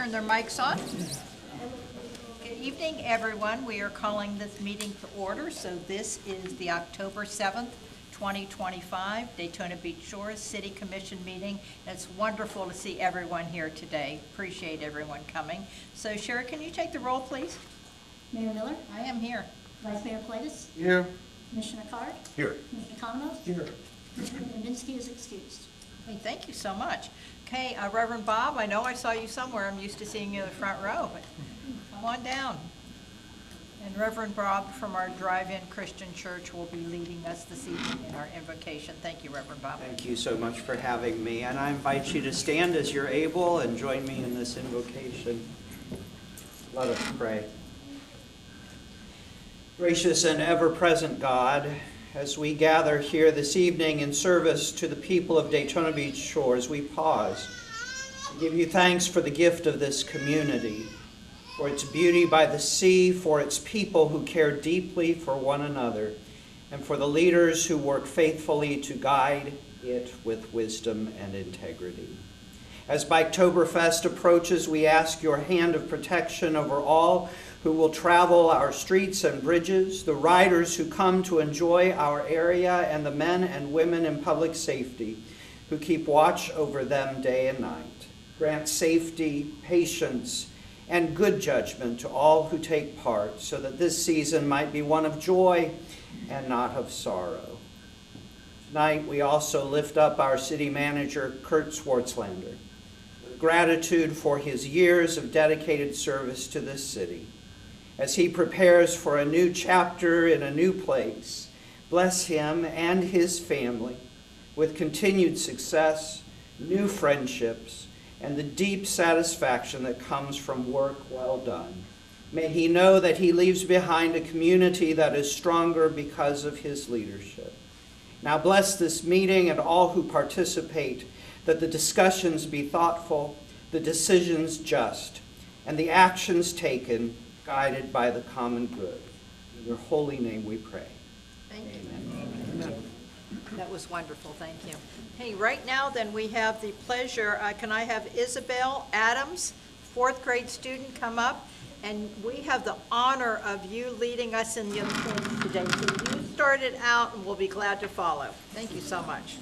turn their mics on. Good evening, everyone. We are calling this meeting to order. So this is the October 7th, 2025 Daytona Beach Shores City Commission meeting. It's wonderful to see everyone here today. Appreciate everyone coming. So Sherry, can you take the roll, please? Mayor Miller, I am here. Vice Mayor Platus, Here. Commissioner Card, Here. Commissioner Economos, Here. Commissioner Kaminsky is excused. Hey, thank you so much. Okay, Reverend Bob, I know I saw you somewhere. I'm used to seeing you in the front row, but come on down. And Reverend Bob from our Drive-In Christian Church will be leading us this evening in our invocation. Thank you, Reverend Bob. Thank you so much for having me, and I invite you to stand as you're able and join me in this invocation. Let us pray. Gracious and ever-present God, as we gather here this evening in service to the people of Daytona Beach Shores, we pause to give you thanks for the gift of this community, for its beauty by the sea, for its people who care deeply for one another, and for the leaders who work faithfully to guide it with wisdom and integrity. As Biketoberfest approaches, we ask your hand of protection over all who will travel our streets and bridges, the riders who come to enjoy our area, and the men and women in public safety who keep watch over them day and night. Grant safety, patience, and good judgment to all who take part, so that this season might be one of joy and not of sorrow. Tonight, we also lift up our city manager, Kurt Swartzlander, with gratitude for his years of dedicated service to this city. As he prepares for a new chapter in a new place, bless him and his family with continued success, new friendships, and the deep satisfaction that comes from work well done. May he know that he leaves behind a community that is stronger because of his leadership. Now bless this meeting and all who participate, that the discussions be thoughtful, the decisions just, and the actions taken guided by the common good. In your holy name we pray. Thank you. Amen. That was wonderful, thank you. Hey, right now then we have the pleasure, can I have Isabel Adams, fourth grade student, come up? And we have the honor of you leading us in the invocation today. So you start it out and we'll be glad to follow. Thank you so much.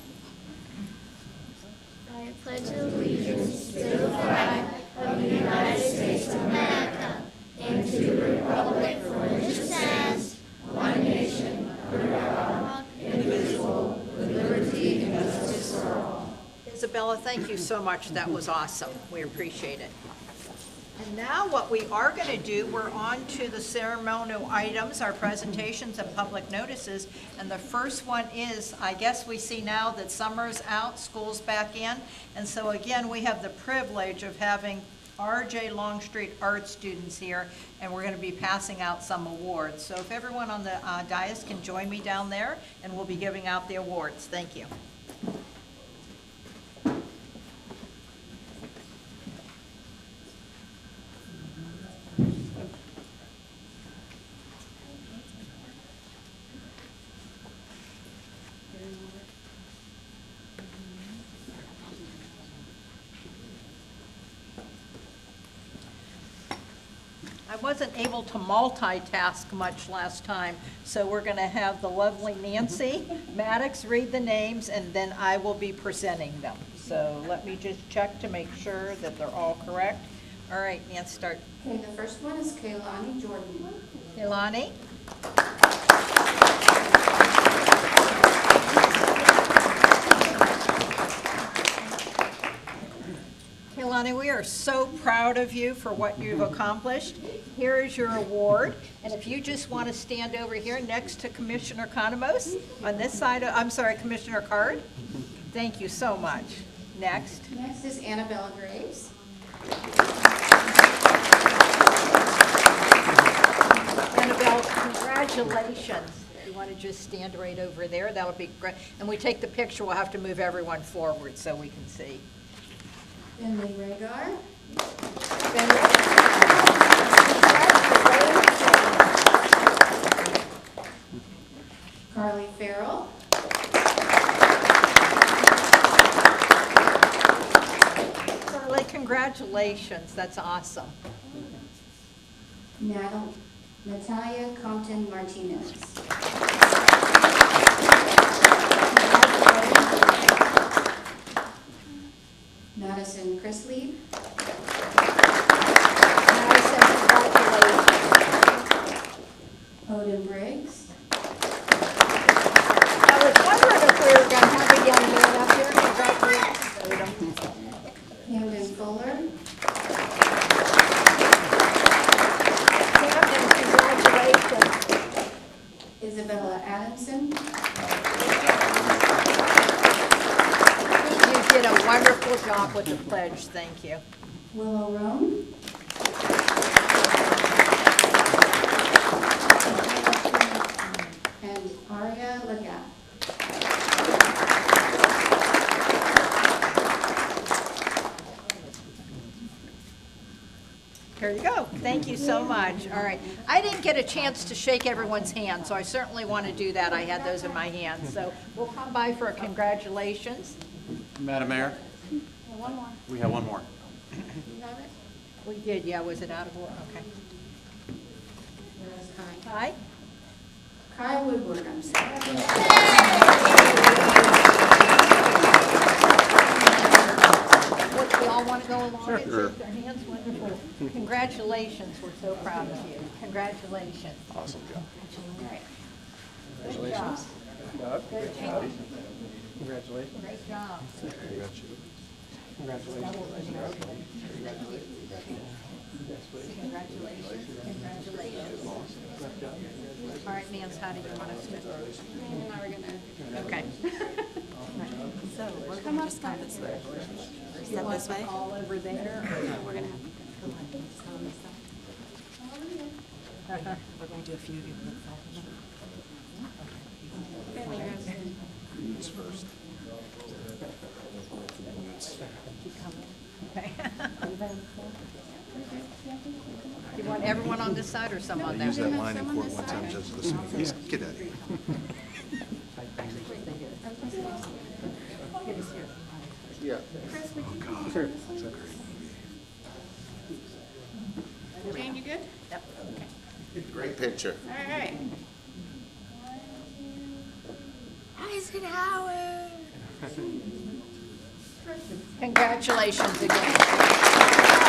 I pledge allegiance to the flag of the United States of America and to the republic for which it stands, one nation, under God, indivisible, with liberty and justice for all. Isabella, thank you so much. That was awesome. We appreciate it. And now what we are going to do, we're on to the ceremonial items, our presentations and public notices. And the first one is, I guess we see now that summer's out, school's back in. And so again, we have the privilege of having R.J. Longstreet art students here, and we're going to be passing out some awards. So if everyone on the dais can join me down there, and we'll be giving out the awards. Thank you. I wasn't able to multitask much last time, so we're going to have the lovely Nancy Maddox read the names, and then I will be presenting them. So let me just check to make sure that they're all correct. All right, Nancy, start. Okay, the first one is Kaylani Jordan. Ilani. Kaylani, we are so proud of you for what you've accomplished. Here is your award, and if you just want to stand over here next to Commissioner Economos on this side, I'm sorry, Commissioner Card. Thank you so much. Next. Next is Annabelle Graves. Annabelle, congratulations. If you want to just stand right over there, that'll be great. And we take the picture, we'll have to move everyone forward so we can see. Finley Rhaegar. Carly Farrell. Carly, congratulations. Congratulations, that's awesome. Natalia Compton Martinez. Madison Chrisley. Madison, congratulations. Odin Briggs. I was wondering if we were going to have a young man up here. Congratulations, Odom. Camden Fuller. Camden, congratulations. Isabella Adamson. You did a wonderful job with the pledge, thank you. Willow Roan. And Aria Lagat. Here you go. Thank you so much. All right. I didn't get a chance to shake everyone's hand, so I certainly want to do that. I had those in my hand. So we'll come by for a congratulations. Madam Mayor, One more. we have one more. We did, yeah. Was it out of order? Okay. Hi. Kai Woodward, I'm sorry. What, we all want to go along and shake their hands? Wonderful. Congratulations. We're so proud of you. Congratulations. Awesome job. All right. Good job. Good job. Congratulations. Great job. Congratulations. Congratulations. All right, Nance, how do you want us to? Okay. So we're going to just come this way. Step this way. All over there? We're going to have to come on this side. We're going to do a few of you. Okay. You want everyone on this side or some on that? Use that line in court one time, Judge Listen. Get out of here. Jane, you good? Yep. Great picture. All right. Eisenhower. Congratulations again.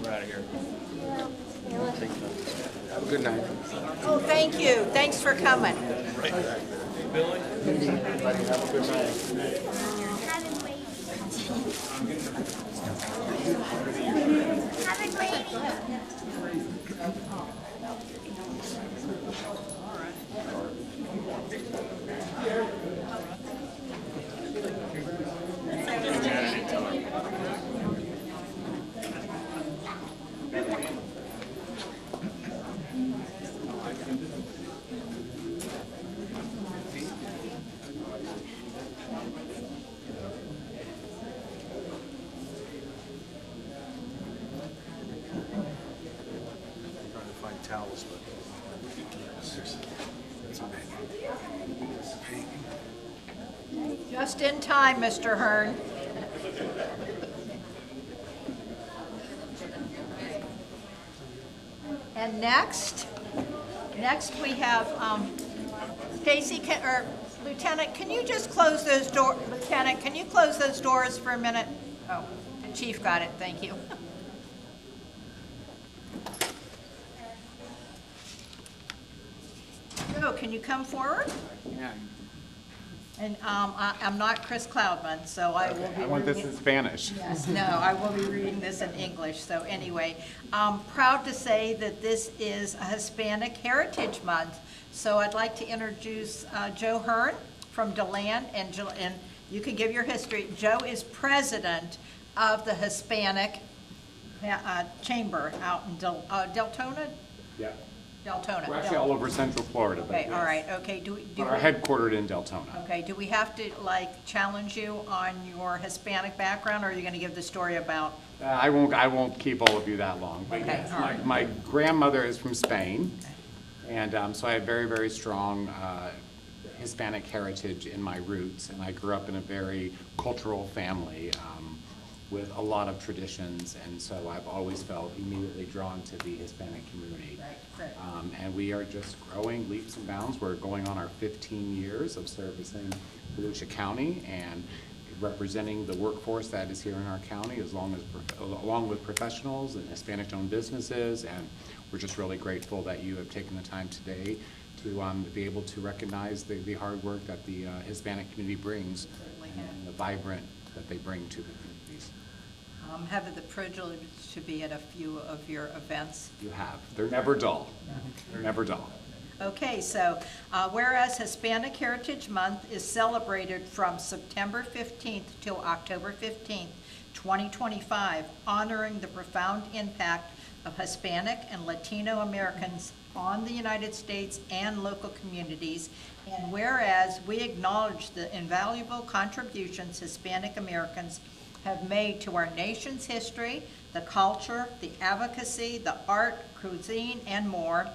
We're out of here. Have a good night. Oh, thank you. Thanks for coming. Haven't waited. Trying to find towels, but it's a pain. Just in time, Mr. Hearn. And next we have Stacy, or Lieutenant, can you just close those doors? Lieutenant, can you close those doors for a minute? Oh, the chief got it, thank you. Joe, can you come forward? Yeah. And I'm not Chris Cloudman, so I will be I want this reading- in Spanish. Yes, no, I will be reading this in English. So anyway, I'm proud to say that this is a Hispanic Heritage Month. So I'd like to introduce Joe Hearn from DeLand, and you can give your history. Joe is president of the Hispanic Chamber out in Deltona? Yeah. Deltona. We're actually all over Central Florida, but Okay, all yes. right, okay, do But we're we, headquartered in Deltona. okay, do we have to, like, challenge you on your Hispanic background, or are you gonna give the story about? I won't keep all of you that long, but Okay, yes, all right. my grandmother is from Spain, and so I have very, very strong Hispanic heritage in my roots, and I grew up in a very cultural family with a lot of traditions, and so I've always felt immediately drawn to the Hispanic community. Right. And we are just growing leaps and bounds. We're going on our 15 years of servicing Volusia County and representing the workforce that is here in our county, along with professionals and Hispanic-owned businesses. And we're just really grateful that you have taken the time today to be able to recognize the hard work that the Hispanic community brings and the vibrant that they bring to the communities. Have had the privilege to be at a few of your events. You have. They're never dull. They're never dull. Okay, so whereas Hispanic Heritage Month is celebrated from September 15th till October 15th, 2025, honoring the profound impact of Hispanic and Latino Americans on the United States and local communities, and whereas we acknowledge the invaluable contributions Hispanic Americans have made to our nation's history, the culture, the advocacy, the art, cuisine, and more.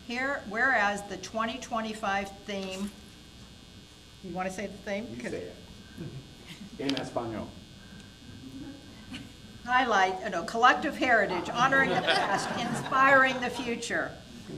Here, whereas the 2025 theme, you want to say the theme? You say it. In Espanol. Collective heritage, honoring the past, inspiring the future,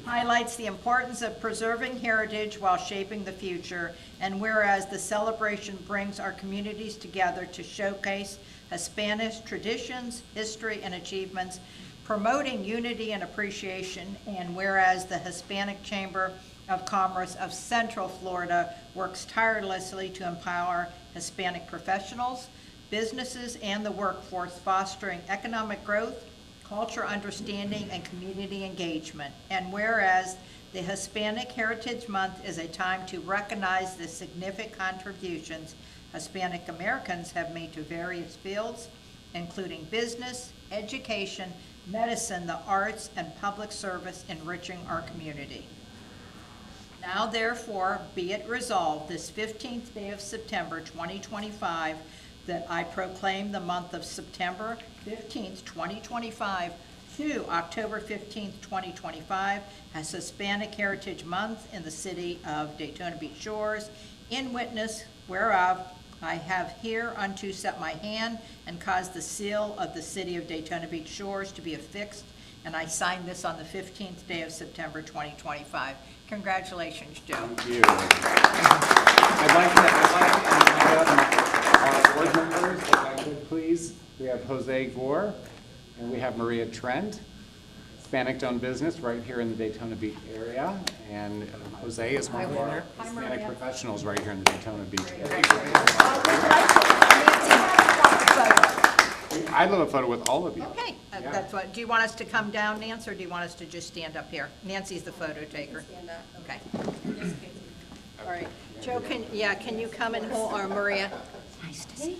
highlights the importance of preserving heritage while shaping the future, and whereas the celebration brings our communities together to showcase Hispanic traditions, history, and achievements, promoting unity and appreciation, and whereas the Hispanic Chamber of Commerce of Central Florida works tirelessly to empower Hispanic professionals, businesses, and the workforce, fostering economic growth, culture understanding, and community engagement. And whereas the Hispanic Heritage Month is a time to recognize the significant contributions Hispanic Americans have made to various fields, including business, education, medicine, the arts, and public service, enriching our community. Now therefore be it resolved this 15th day of September 2025 that I proclaim the month of September 15th, 2025 to October 15th, 2025 as Hispanic Heritage Month in the city of Daytona Beach Shores, in witness whereof I have hereunto set my hand and caused the seal of the city of Daytona Beach Shores to be affixed, and I sign this on the 15th day of September 2025. Congratulations, Joe. Thank you. I'd like to invite our board members, if I could please. We have Jose Gore, and we have Maria Trent, Hispanic-owned business right here in the Daytona Beach area. And Jose is one of our Hispanic professionals right here in the Daytona Beach area. I'd love a photo with all of you. Okay, that's what, do you want us to come down, Nancy, or do you want us to just stand up here? Nancy's the photo taker. Stand up. Okay. All right. Joe, can you come and hold, or Maria? Nice to see you.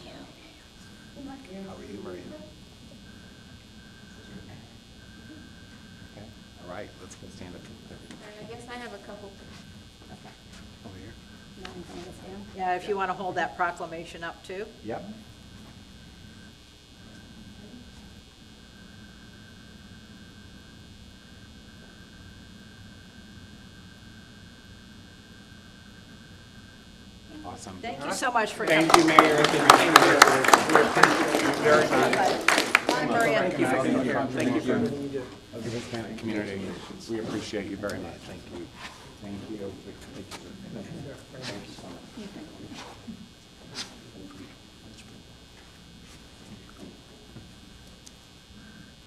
How are you, Maria? Okay. All right, let's go stand up. I guess I have a couple. Over here. Yeah, if you want to hold that proclamation up too. Yep. Awesome. Thank you so much for Thank coming. you, Mayor. We appreciate you very much. Bye, Maria. Thank you for of the Hispanic community. We appreciate you very much. Thank you. Thank you. Thank you so much.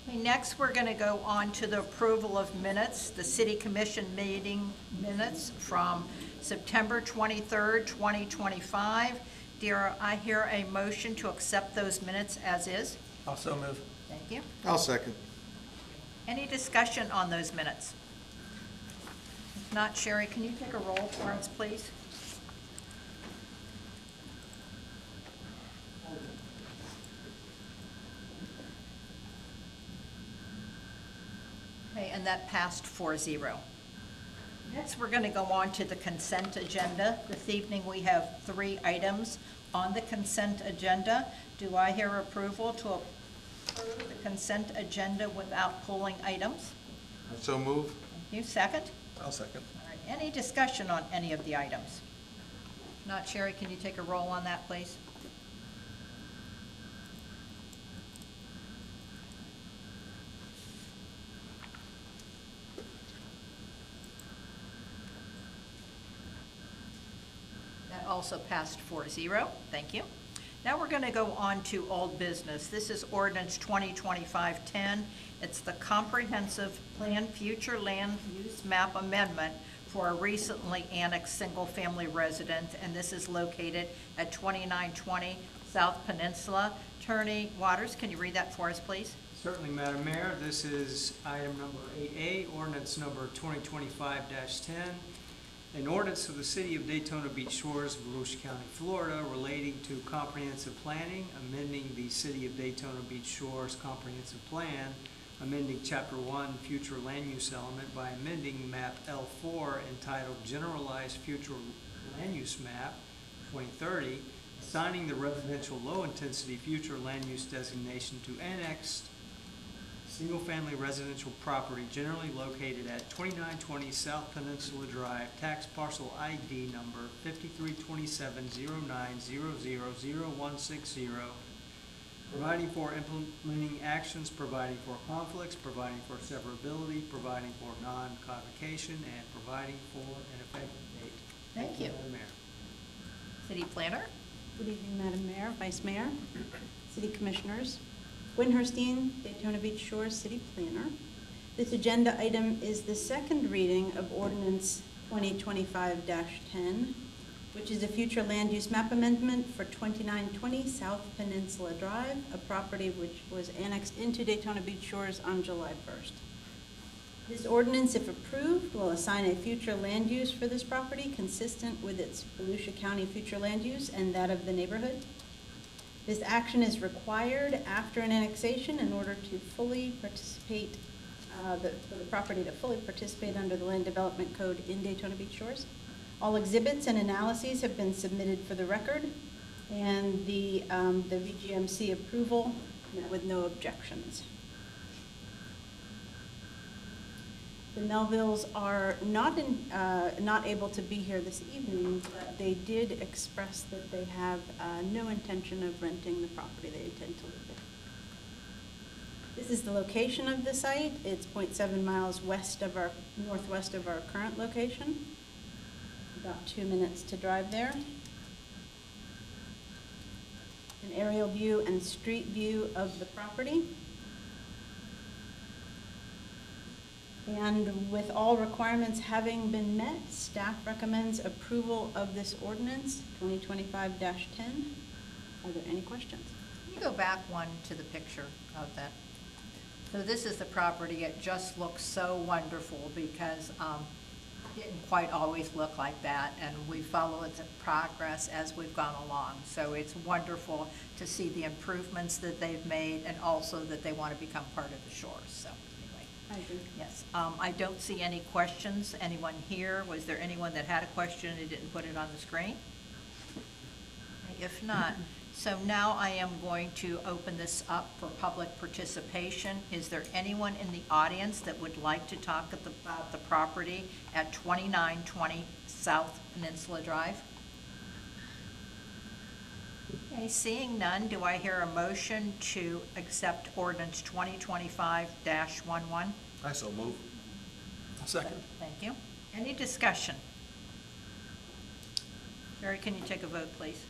Okay, next, we're going to go on to the approval of minutes, the city commission meeting minutes from September 23rd, 2025. Dear, I hear a motion to accept those minutes as is. Also move. Thank you. I'll second. Any discussion on those minutes? If not, Sherry, can you take a roll for us, please? Okay, and that passed 4-0. Next, we're going to go on to the consent agenda. This evening, we have 3 items on the consent agenda. Do I hear approval to approve the consent agenda without pulling items? So move. You second? I'll second. All right, any discussion on any of the items? If not, Sherry, can you take a roll on that, please? That also passed 4-0. Thank you. Now we're going to go on to old business. This is ordinance 2025-10. It's the comprehensive plan future land use map amendment for a recently annexed single-family residence, and this is located at 2920 South Peninsula. Attorney Waters, can you read that for us, please? Certainly, Madam Mayor. This is item number 8A, ordinance number 2025-10. An ordinance of the City of Daytona Beach Shores, Volusia County, Florida, relating to comprehensive planning, amending the City of Daytona Beach Shores Comprehensive Plan, amending Chapter 1 Future Land Use Element by amending Map L4 entitled Generalized Future Land Use Map 2030, assigning the residential low-intensity future land use designation to annexed single-family residential property generally located at 2920 South Peninsula Drive, tax parcel ID number 532709000160, providing for implementing actions, providing for conflicts, providing for severability, providing for non-convocation, and providing for an effective date. Thank you. Madam Mayor. City Planner? Good evening, Madam Mayor, Vice Mayor, City Commissioners. Gwen Herstein, Daytona Beach Shores City Planner. This agenda item is the second reading of Ordinance 2025-10, which is a future land use map amendment for 2920 South Peninsula Drive, a property which was annexed into Daytona Beach Shores on July 1st. This ordinance, if approved, will assign a future land use for this property consistent with its Volusia County future land use and that of the neighborhood. This action is required after an annexation in order to fully participate, for the property to fully participate under the Land Development Code in Daytona Beach Shores. All exhibits and analyses have been submitted for the record, and the VGMC approval with no objections. The Melvilles are not able to be here this evening, but they did express that they have no intention of renting the property. They intend to live there. This is the location of the site. It's 0.7 miles northwest of our current location. About 2 minutes to drive there. An aerial view and street view of the property. And with all requirements having been met, staff recommends approval of this ordinance, 2025-10. Are there any questions? Can you go back one to the picture of that? So this is the property. It just looks so wonderful because it didn't quite always look like that, and we follow its progress as we've gone along. So it's wonderful to see the improvements that they've made and also that they want to become part of the shores. So anyway. I agree. Yes, I don't see any questions. Anyone here? Was there anyone that had a question and didn't put it on the screen? If not, so now I am going to open this up for public participation. Is there anyone in the audience that would like to talk about the property at 2920 South Peninsula Drive? Okay, seeing none, do I hear a motion to accept ordinance 2025-11? I so move. Second. Thank you. Any discussion? Jerry, can you take a vote, please?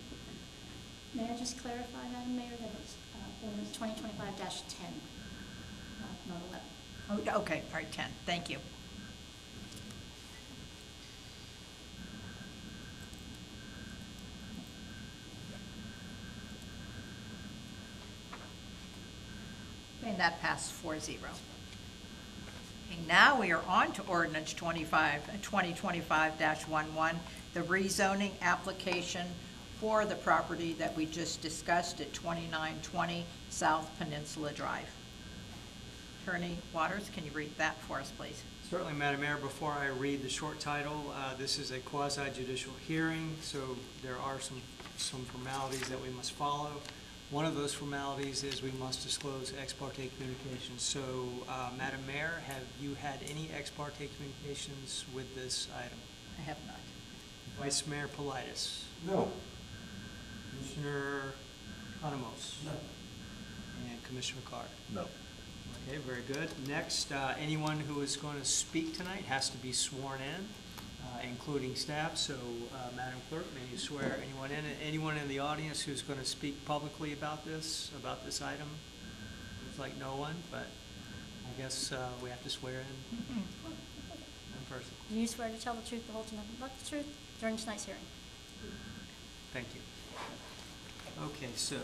May I just clarify, Madam Mayor, that it's ordinance 2025-10, not 11. Oh, okay, all right, 10, thank you. And that passed 4-0. Okay, now we are on to ordinance 2025-11, the rezoning application for the property that we just discussed at 2920 South Peninsula Drive. Attorney Waters, can you read that for us, please? Certainly, Madam Mayor, before I read the short title, this is a quasi-judicial hearing, so there are some formalities that we must follow. One of those formalities is we must disclose ex parte communications. So, Madam Mayor, have you had any ex parte communications with this item? I have not. Vice Mayor Politis? No. Commissioner Economos? No. And Commissioner Carr? No. Okay, very good. Next, anyone who is going to speak tonight has to be sworn in, including staff. So, Madam Clerk, may you swear anyone in? Anyone in the audience who's going to speak publicly about this item? Looks like no one, but I guess we have to swear in one person. Do you swear to tell the truth, the whole truth, nothing but the truth during tonight's hearing? Thank you. Okay, so,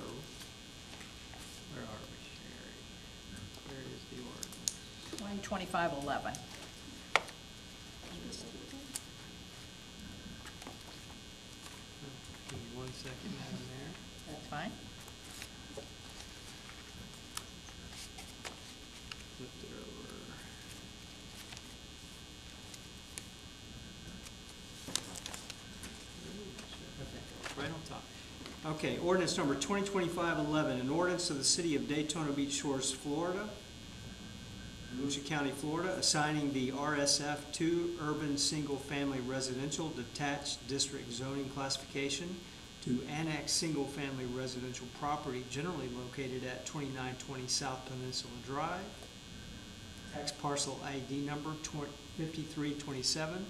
where are we, Sherry? Where is the ordinance? 12511. Give me 1 second, Madam Mayor. That's fine. Flipped it over. Okay, right on top. Okay, ordinance number 2025-11, an ordinance of the City of Daytona Beach Shores, Florida, Volusia County, Florida, assigning the RSF 2 Urban Single Family Residential Detached District Zoning Classification to annex single-family residential property generally located at 2920 South Peninsula Drive, tax parcel ID number 5327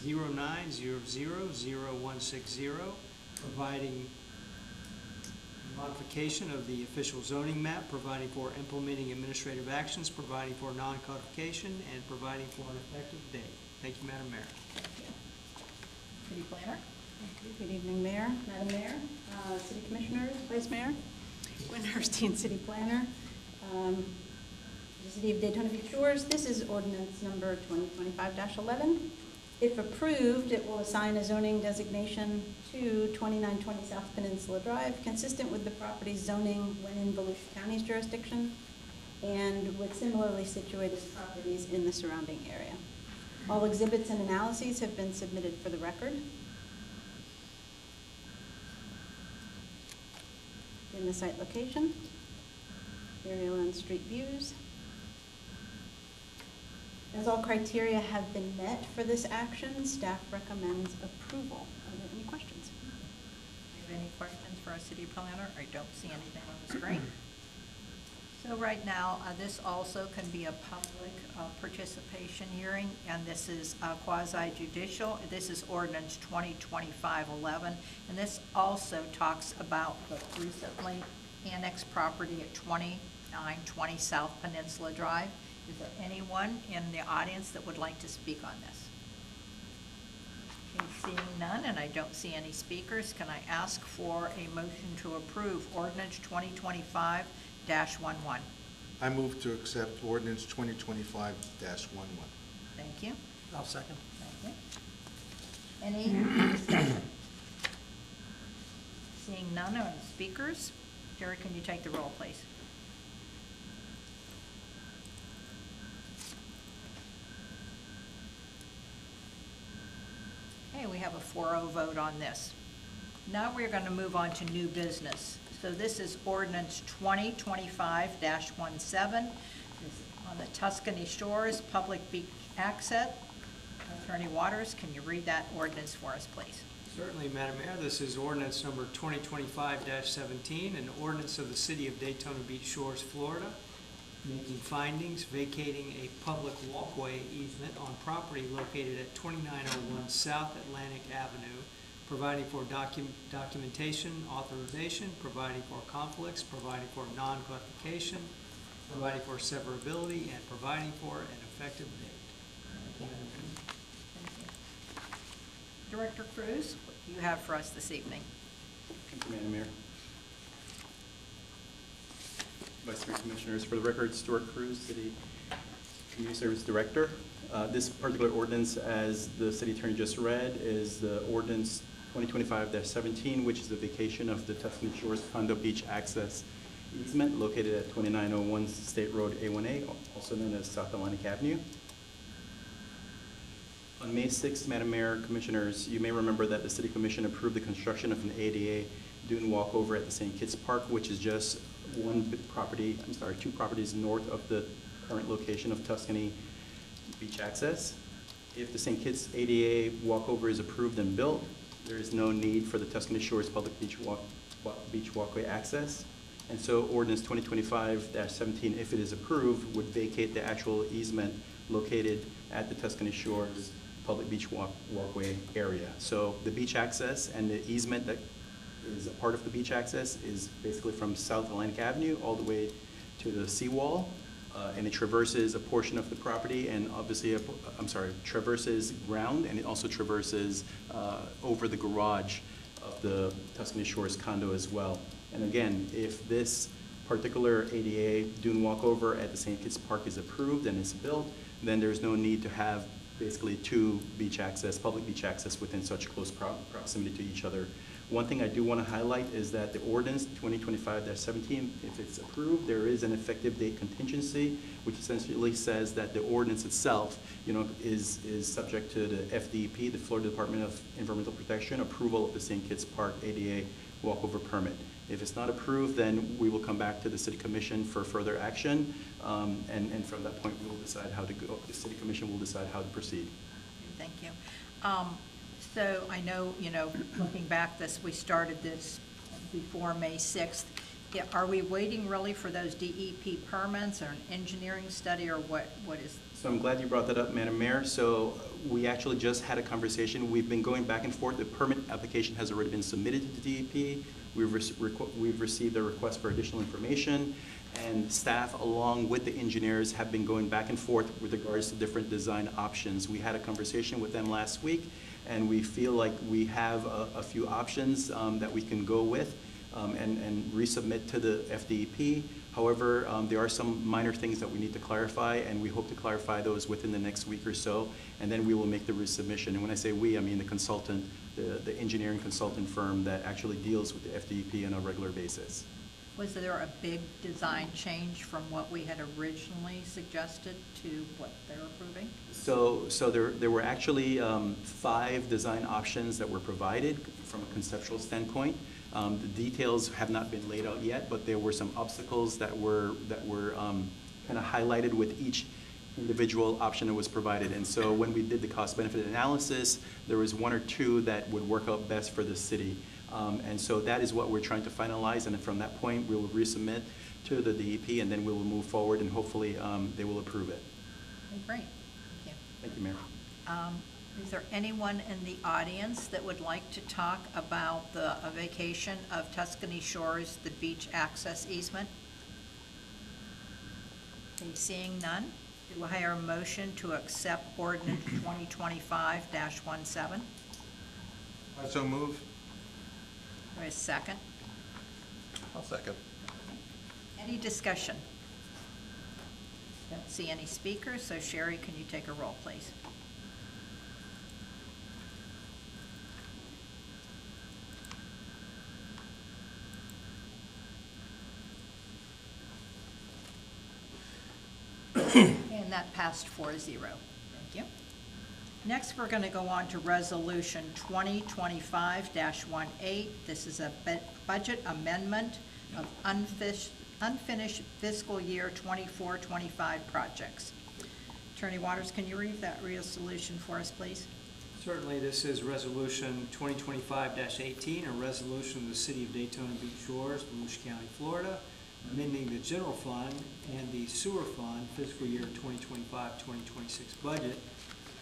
09000160, providing modification of the official zoning map, providing for implementing administrative actions, providing for non-codification, and providing for an effective date. Thank you, Madam Mayor. City Planner? Good evening, Mayor, Madam Mayor, City Commissioners, Vice Mayor, Gwen Herstein, City Planner. The City of Daytona Beach Shores, this is ordinance number 2025-11. If approved, it will assign a zoning designation to 2920 South Peninsula Drive, consistent with the property's zoning when in Volusia County's jurisdiction, and with similarly situated properties in the surrounding area. All exhibits and analyses have been submitted for the record. In the site location, aerial and street views. As all criteria have been met for this action, staff recommends approval. Are there any questions? Do you have any questions for our city planner? I don't see anything on the screen. So right now, this also can be a public participation hearing, and this is quasi-judicial. This is ordinance 2025-11, and this also talks about the recently annexed property at 2920 South Peninsula Drive. Is there anyone in the audience that would like to speak on this? Okay, seeing none, and I don't see any speakers, can I ask for a motion to approve ordinance 2025-11? I move to accept ordinance 2025-11. Thank you. I'll second. Thank you. Any discussion? Seeing none of the speakers, Jerry, can you take the roll, please? Okay, we have a 4-0 vote on this. Now we're going to move on to new business. So this is ordinance 2025-17. This is on the Tuscany Shores Public Beach Access. Attorney Waters, can you read that ordinance for us, please? Certainly, Madam Mayor. This is ordinance number 2025-17, an ordinance of the City of Daytona Beach Shores, Florida, making findings, vacating a public walkway easement on property located at 2901 South Atlantic Avenue, providing for documentation, authorization, providing for conflicts, providing for non-codification, providing for severability, and providing for an effective date. Thank you. Director Cruz, what do you have for us this evening? Thank you, Madam Mayor. Vice Mayor, Commissioners, for the record, Stuart Cruz, City Community Service Director. This particular ordinance, as the City Attorney just read, is the ordinance 2025-17, which is the vacation of the Tuscany Shores Condo Beach Access easement located at 2901 State Road A1A, also known as South Atlantic Avenue. On May 6th, Madam Mayor, Commissioners, you may remember that the City Commission approved the construction of an ADA dune walkover at the St. Kitts Park, which is just two properties north of the current location of Tuscany Beach Access. If the St. Kitts ADA walkover is approved and built, there is no need for the Tuscany Shores Public Beach Walkway access. And so ordinance 2025-17, if it is approved, would vacate the actual easement located at the Tuscany Shores Public Beach Walkway area. So the beach access and the easement that is a part of the beach access is basically from South Atlantic Avenue all the way to the seawall. And it traverses a portion of the property and obviously, traverses ground, and it also traverses over the garage of the Tuscany Shores condo as well. And again, if this particular ADA dune walkover at the St. Kitts Park is approved and is built, then there's no need to have basically two beach access, public beach access within such close proximity to each other. One thing I do want to highlight is that the ordinance 2025-17, if it's approved, there is an effective date contingency, which essentially says that the ordinance itself, is subject to the FDP, the Florida Department of Environmental Protection, approval of the St. Kitts Park ADA walkover permit. If it's not approved, then we will come back to the City Commission for further action, and from that point, we will decide how to go. The City Commission will decide how to proceed. Thank you. So I know, looking back we started this before May 6th. Are we waiting really for those DEP permits or an engineering study, or what is? So I'm glad you brought that up, Madam Mayor. So we actually just had a conversation. We've been going back and forth. The permit application has already been submitted to the DEP. We've received a request for additional information, and staff, along with the engineers, have been going back and forth with regards to different design options. We had a conversation with them last week, and we feel like we have a few options that we can go with and resubmit to the FDEP. However, there are some minor things that we need to clarify, and we hope to clarify those within the next week or so, and then we will make the resubmission. And when I say we, I mean the consultant, the engineering consultant firm that actually deals with the FDEP on a regular basis. Was there a big design change from what we had originally suggested to what they're approving? So there were actually 5 design options that were provided from a conceptual standpoint. The details have not been laid out yet, but there were some obstacles that were kind of highlighted with each individual option that was provided. And so when we did the cost-benefit analysis, there was 1 or 2 that would work out best for the city. And so that is what we're trying to finalize, and then from that point, we will resubmit to the DEP, and then we will move forward, and hopefully they will approve it. Okay, great. Thank you. Thank you, Mayor. Is there anyone in the audience that would like to talk about a vacation of Tuscany Shores, the beach access easement? Okay, seeing none, do I hear a motion to accept ordinance 2025-17? I so move. Do I have a second? I'll second. Any discussion? Don't see any speakers, so Sherry, can you take a roll, please? And that passed 4-0. Thank you. Next, we're going to go on to Resolution 2025-18. This is a budget amendment of unfinished fiscal year 24-25 projects. Attorney Waters, can you read that resolution for us, please? Certainly, this is Resolution 2025-18, a resolution of the City of Daytona Beach Shores, Volusia County, Florida, amending the general fund and the sewer fund fiscal year 2025-2026 budget,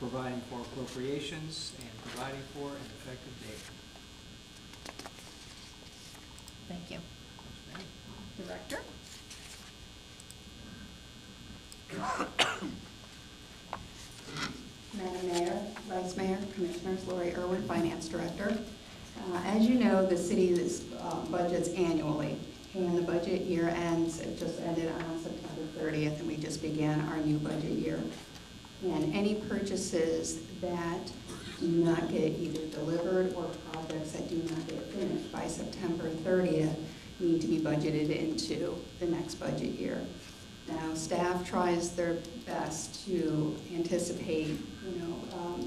providing for appropriations and providing for an effective date. Thank you. Director? Madam Mayor, Vice Mayor, Commissioners, Lori Irwin, Finance Director. As you know, the city budgets annually, and the budget year ends, it just ended on September 30th, and we just began our new budget year. And any purchases that do not get either delivered or projects that do not get finished by September 30th need to be budgeted into the next budget year. Now, staff tries their best to anticipate,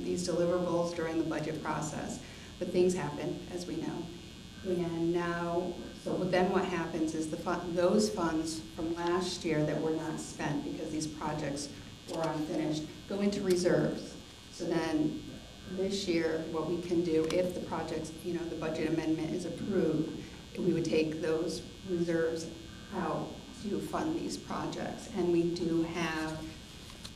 these deliverables during the budget process, but things happen, as we know. And now, so then what happens is those funds from last year that were not spent because these projects were unfinished go into reserves. So then this year, what we can do, if the projects, the budget amendment is approved, we would take those reserves out to fund these projects. And we do have,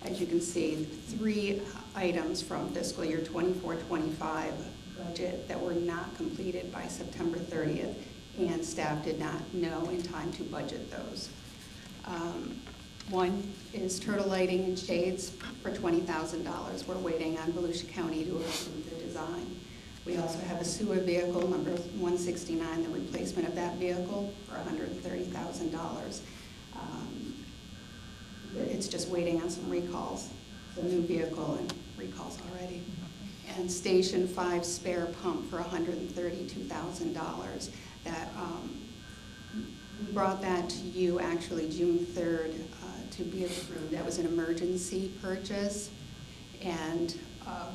as you can see, 3 items from fiscal year 24-25 budget that were not completed by September 30th, and staff did not know in time to budget those. One is turtle lighting and shades for $20,000. We're waiting on Volusia County to approve the design. We also have a sewer vehicle, number 169, the replacement of that vehicle for $130,000. It's just waiting on some recalls. It's a new vehicle and recalls already. And Station 5 spare pump for $132,000. That we brought that to you actually June 3rd to be approved. That was an emergency purchase, and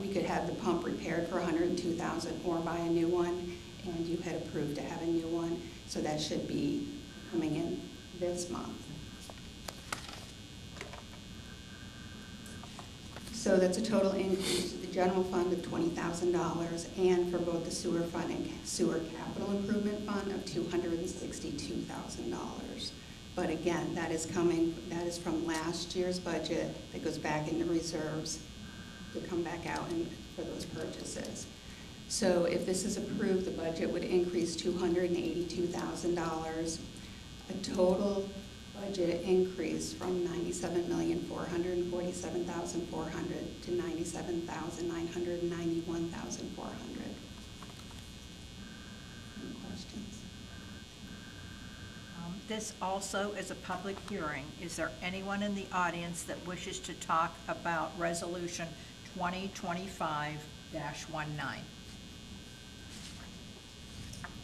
we could have the pump repaired for $102,000 or buy a new one, and you had approved to have a new one, so that should be coming in this month. So that's a total increase to the general fund of $20,000, and for both the sewer fund and sewer capital improvement fund of $262,000. But again, that is from last year's budget that goes back into reserves to come back out for those purchases. So if this is approved, the budget would increase $282,000, a total budget increase from $97,447,400 to $97,991,400. Any questions? This also is a public hearing. Is there anyone in the audience that wishes to talk about Resolution 2025-19?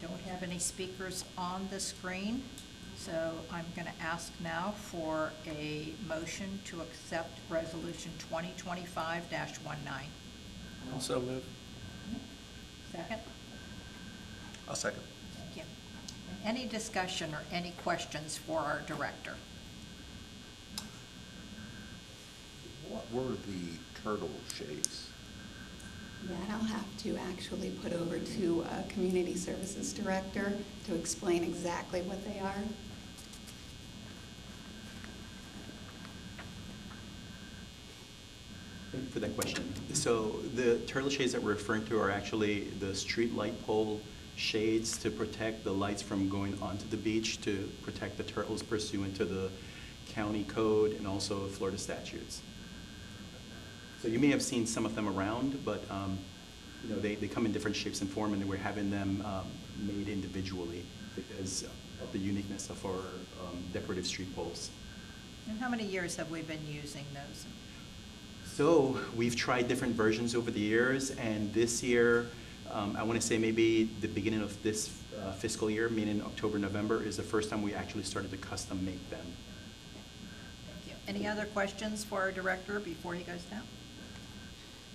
Don't have any speakers on the screen, so I'm going to ask now for a motion to accept Resolution 2025-19. Also move. Second? I'll second. Thank you. Any discussion or any questions for our director? What were the turtle shades? That I'll have to actually put over to a community services director to explain exactly what they are. Thank you for that question. So the turtle shades that we're referring to are actually the street light pole shades to protect the lights from going onto the beach, to protect the turtles pursuant to the county code and also Florida statutes. So you may have seen some of them around, but they come in different shapes and form, and we're having them made individually because of the uniqueness of our decorative street poles. And how many years have we been using those? So we've tried different versions over the years, and this year, I want to say maybe the beginning of this fiscal year, meaning October, November, is the first time we actually started to custom make them. Thank you. Any other questions for our director before he goes down?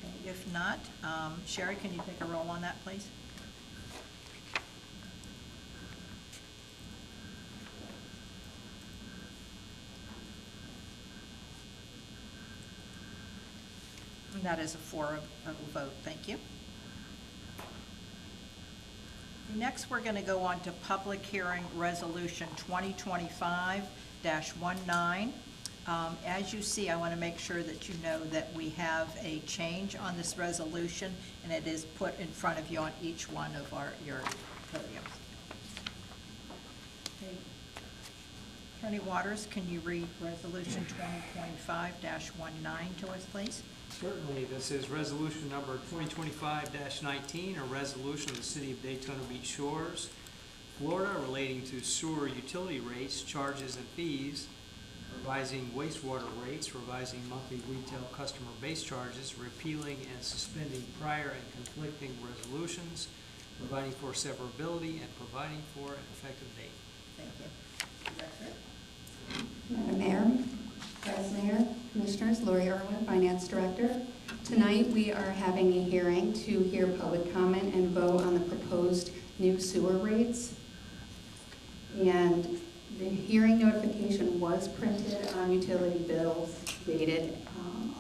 Okay, if not, Sherry, can you take a roll on that, please? And that is a 4-0 vote. Thank you. Next, we're going to go on to public hearing resolution 2025-19. As you see, I want to make sure that you know that we have a change on this resolution, and it is put in front of you on each one of your podiums. Okay. Attorney Waters, can you read resolution 2025-19 to us, please? Certainly. This is resolution number 2025-19, a resolution of the City of Daytona Beach Shores, Florida, relating to sewer utility rates, charges, and fees, revising wastewater rates, revising monthly retail customer base charges, repealing and suspending prior and conflicting resolutions, providing for severability, and providing for an effective date. Thank you. Madam Mayor, Vice Mayor, Commissioners, Lori Irwin, Finance Director. Tonight, we are having a hearing to hear public comment and vote on the proposed new sewer rates. And the hearing notification was printed on utility bills dated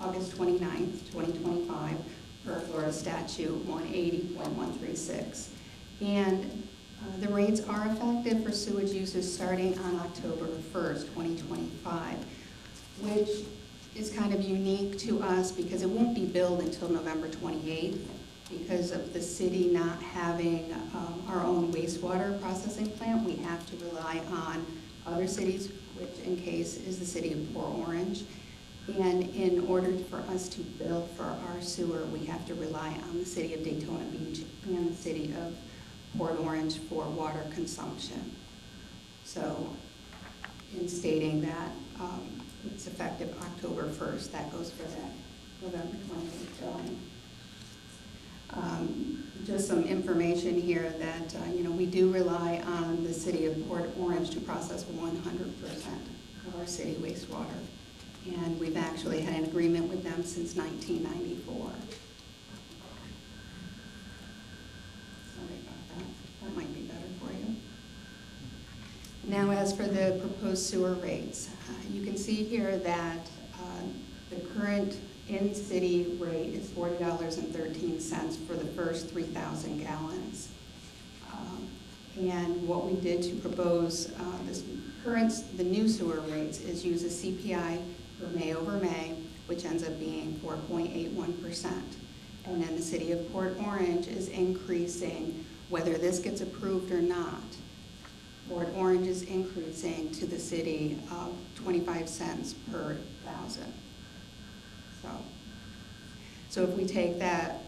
August 29th, 2025, per Florida Statute 180.136. And the rates are effective for sewage users starting on October 1st, 2025, which is kind of unique to us because it won't be billed until November 28th because of the city not having our own wastewater processing plant. We have to rely on other cities, which in case is the city of Port Orange. And in order for us to bill for our sewer, we have to rely on the city of Daytona Beach and the city of Port Orange for water consumption. So in stating that it's effective October 1st, that goes for that November 28th billing. Just some information here that, we do rely on the city of Port Orange to process 100% of our city wastewater. And we've actually had an agreement with them since 1994. Sorry about that. That might be better for you. Now, as for the proposed sewer rates, you can see here that the current in-city rate is $40.13 for the first 3,000 gallons. And what we did to propose the new sewer rates is use a CPI for May over May, which ends up being 4.81%. And then the city of Port Orange is increasing, whether this gets approved or not, Port Orange is increasing to the city of 25 cents per thousand. So if we take that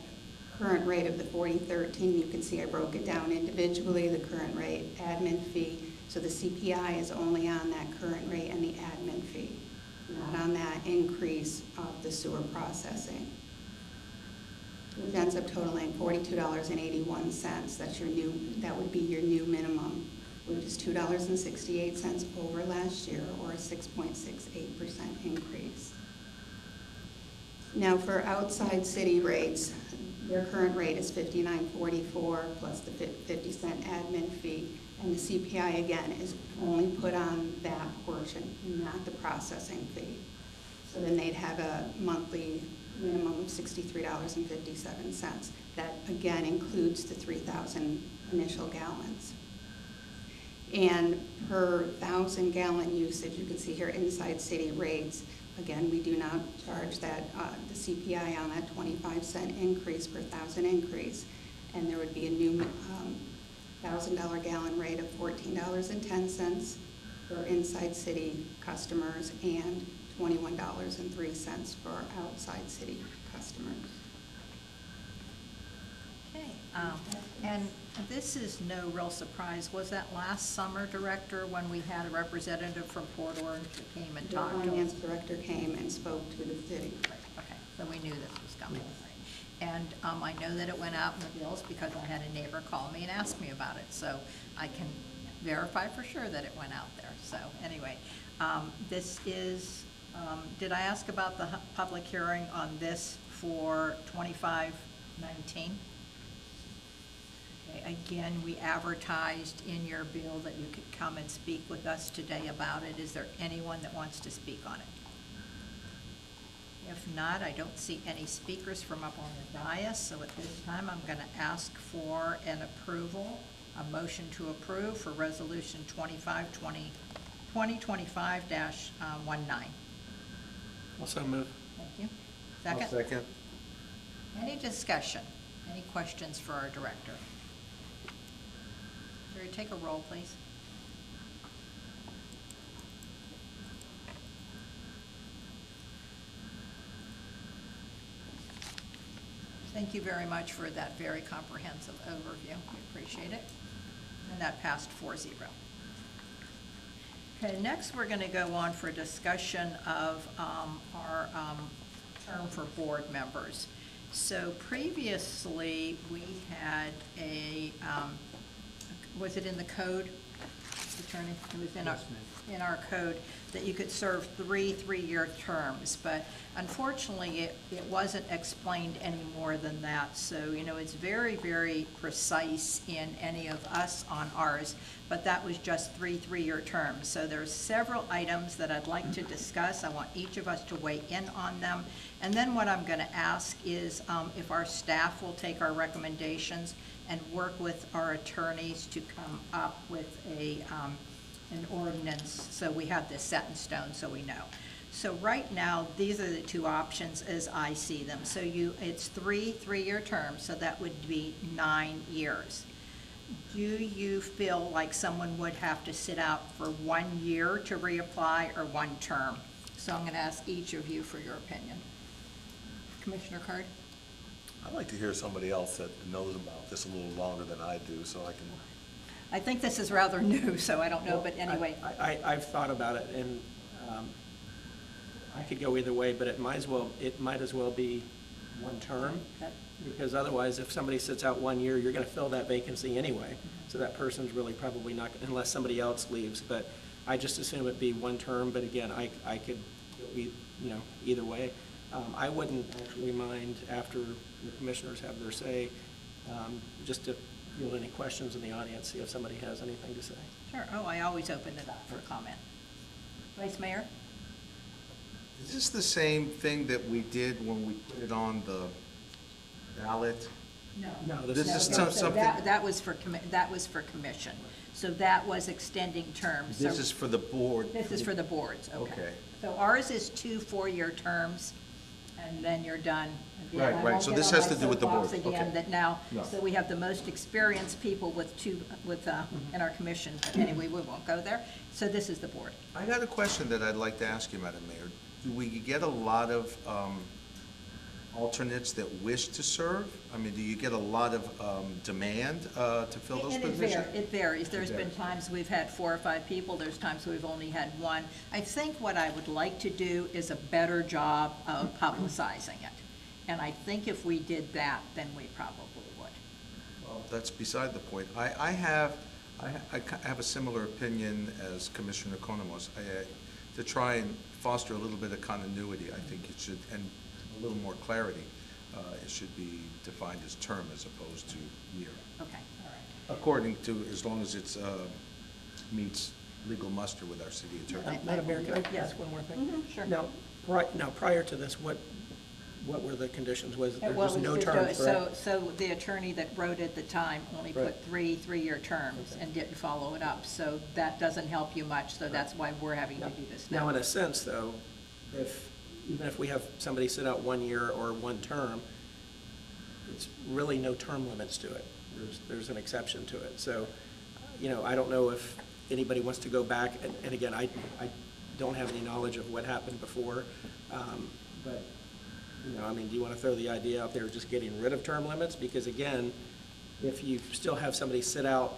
current rate of the 40.13, you can see I broke it down individually, the current rate, admin fee. So the CPI is only on that current rate and the admin fee, not on that increase of the sewer processing. Which ends up totaling $42.81. That would be your new minimum, which is $2.68 over last year, or a 6.68% increase. Now for outside city rates, their current rate is $59.44 plus the 50-cent admin fee, and the CPI again is only put on that portion, not the processing fee. So then they'd have a monthly minimum of $63.57. That again includes the 3,000 initial gallons. And per 1,000 gallon usage, you can see here inside city rates. Again, we do not charge that the CPI on that 25-cent increase per 1,000 increase, and there would be a new $1,000 gallon rate of $14.10 for inside city customers and $21.03 for outside city customers. Okay, and this is no real surprise. Was that last summer, Director, when we had a representative from Port Orange that came and talked to us? The finance director came and spoke to the city. Okay, so we knew this was coming. And I know that it went out in the bills because I had a neighbor call me and ask me about it. So I can verify for sure that it went out there. So anyway, this is, did I ask about the public hearing on this for 2519? Okay, again, we advertised in your bill that you could come and speak with us today about it. Is there anyone that wants to speak on it? If not, I don't see any speakers from up on the dais, so at this time I'm going to ask for an approval, a motion to approve for Resolution 2025-19. Also move. Thank you. Second? Second. Any discussion? Any questions for our director? Jerry, take a roll, please. Thank you very much for that very comprehensive overview. We appreciate it. And that passed 4-0. Okay, next we're going to go on for a discussion of our term for board members. So previously we had a, was it in the code? Attorney? It was in Yes, in our code that you could serve three-year terms, but unfortunately, it wasn't explained any more than that. So, you know, it's very, very precise in any of us on ours, but that was just three-year terms. So there's several items that I'd like to discuss. I want each of us to weigh in on them. And then what I'm gonna ask is if our staff will take our recommendations and work with our attorneys to come up with an ordinance, so we have this set in stone, so we know. So right now, these are the two options as I see them. So it's three-year terms, so that would be 9 years. Do you feel like someone would have to sit out for 1 year to reapply or one term? So I'm gonna ask each of you for your opinion. Commissioner Card? I'd like to hear somebody else that knows about this a little longer than I do, so I can. I think this is rather new, so I don't know, but anyway. I've thought about it, and I could go either way, but it might as well be one term, because otherwise, if somebody sits out 1 year, you're gonna fill that vacancy anyway. So that person's really probably not, unless somebody else leaves, but I just assume it'd be one term, but again, I could be, either way. I wouldn't actually mind, after the commissioners have their say, just to field any questions in the audience, see if somebody has anything to say. Sure, I always open it up for comment. Vice Mayor? Is this the same thing that we did when we put it on the ballot? No, This is No, so something. that was for commission. So that was extending terms. This So is for the board. This is for the boards, okay. Okay. So ours is 2 4-year terms, and then you're done. Again, Right, I right. won't So get this on has my to do with the soapbox board. again Okay. that now, No. so we have the most experienced people in our commission, but anyway, we won't go there. So this is the board. I got a question that I'd like to ask you, Madam Mayor. Do we get a lot of alternates that wish to serve? I mean, do you get a lot of demand to fill those And positions? it varies. There's been varies. times we've had 4 or 5 people, there's times we've only had 1. I think what I would like to do is a better job of publicizing it. And I think if we did that, then we probably would. Well, that's beside the point. I have a similar opinion as Commissioner Konamos. To try and foster a little bit of continuity, I think it should, and a little more clarity, it should be defined as term as opposed to year. Okay, all right. According to, as long as it's meets legal muster with our city attorney. Madam Mayor, can I Yes. ask one more thing? Sure. Now, prior to this, what were the conditions? Was there Well, was no it's- term, correct? So the attorney that wrote at the time only put Right. three-year terms and didn't follow it up. So that doesn't help you much, so that's why we're having to do this Now, now. in a sense, though, even if we have somebody sit out 1 year or one term, it's really no term limits to it. There's an exception to it. So, I don't know if anybody wants to go back, and again, I don't have any knowledge of what happened before, but, do you want to throw the idea out there of just getting rid of term limits? Because again, if you still have somebody sit out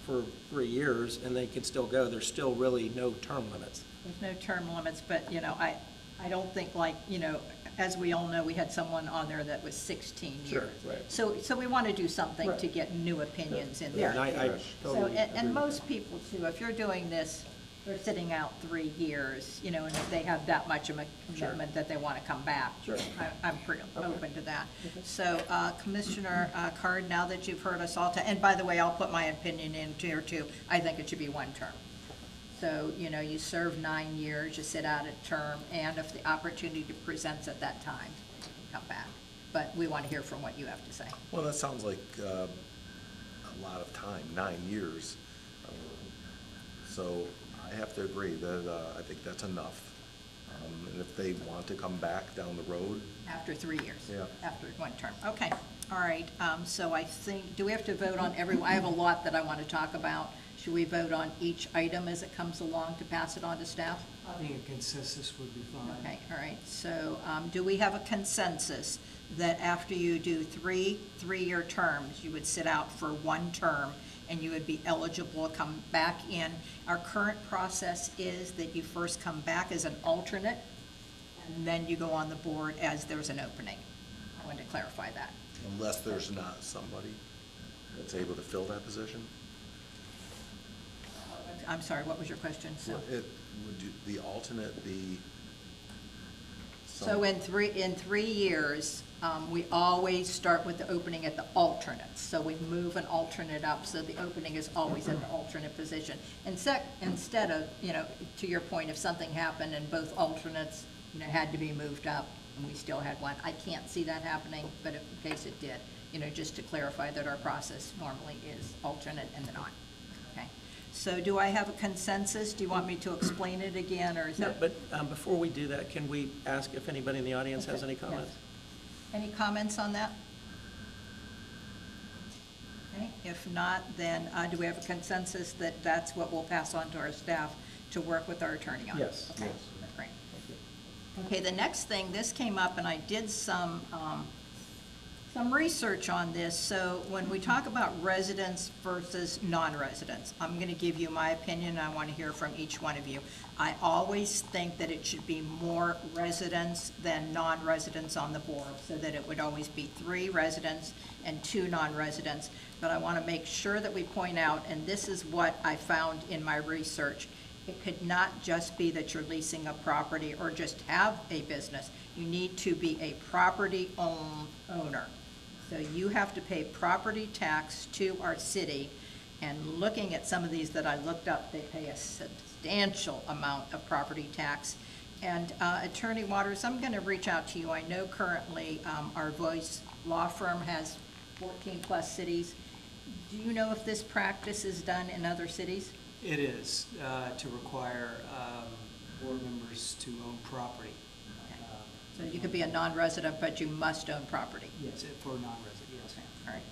for 3 years and they can still go, there's still really no term limits. There's no term limits, but, I don't think as we all know, we had someone on there that was 16 years. Sure, right. So we want to do something Right. to get new opinions in Yeah, there. and I So, totally and agree. most people too, if you're doing this, they're sitting out 3 years, and if they have that much of a commitment that they want to come back. Sure. I'm pretty open to that. So Commissioner Card, now that you've heard us all, and by the way, I'll put my opinion in here too, I think it should be one term. So, you serve 9 years, you sit out a term, and if the opportunity presents at that time, come back. But we want to hear from what you have to say. Well, that sounds like a lot of time, 9 years. So I have to agree that I think that's enough. And if they want to come back down the road, After 3 years? Yeah. After one term, okay. All right, so I think, do we have to vote on I have a lot that I want to talk about. Should we vote on each item as it comes along to pass it on to staff? I think a consensus would be fine. Okay, all right. So do we have a consensus that after you do three-year terms, you would sit out for one term and you would be eligible to come back in? Our current process is that you first come back as an alternate and then you go on the board as there's an opening. I wanted to clarify that. unless there's not somebody that's able to fill that position. I'm sorry, what was your question? So, Would the alternate be? so in 3 years, we always start with the opening at the alternates. So we move an alternate up, so the opening is always at the alternate position. Instead of, to your point, if something happened and both alternates, had to be moved up, and we still had one, I can't see that happening, but in case it did, just to clarify that our process normally is alternate and then on. Okay. So do I have a consensus? Do you want me to explain it again, or is No, that? but before we do that, can we ask if anybody in the audience has any comments? Yes. Any comments on that? Okay, if not, then do we have a consensus that that's what we'll pass on to our staff to work with our attorney on? Yes. Okay, great. Okay, the next thing, this came up, and I did some research on this. So when we talk about residents versus non-residents, I'm going to give you my opinion. I want to hear from each one of you. I always think that it should be more residents than non-residents on the board, so that it would always be 3 residents and 2 non-residents. But I want to make sure that we point out, and this is what I found in my research, it could not just be that you're leasing a property or just have a business. You need to be a property owner. So you have to pay property tax to our city, and looking at some of these that I looked up, they pay a substantial amount of property tax. And Attorney Waters, I'm going to reach out to you. I know currently our Voice law firm has 14+ cities. Do you know if this practice is done in other cities? It is to require board members to own property. So you could be a non-resident, but you must own property. Yes, for a non-resident, yes. All right.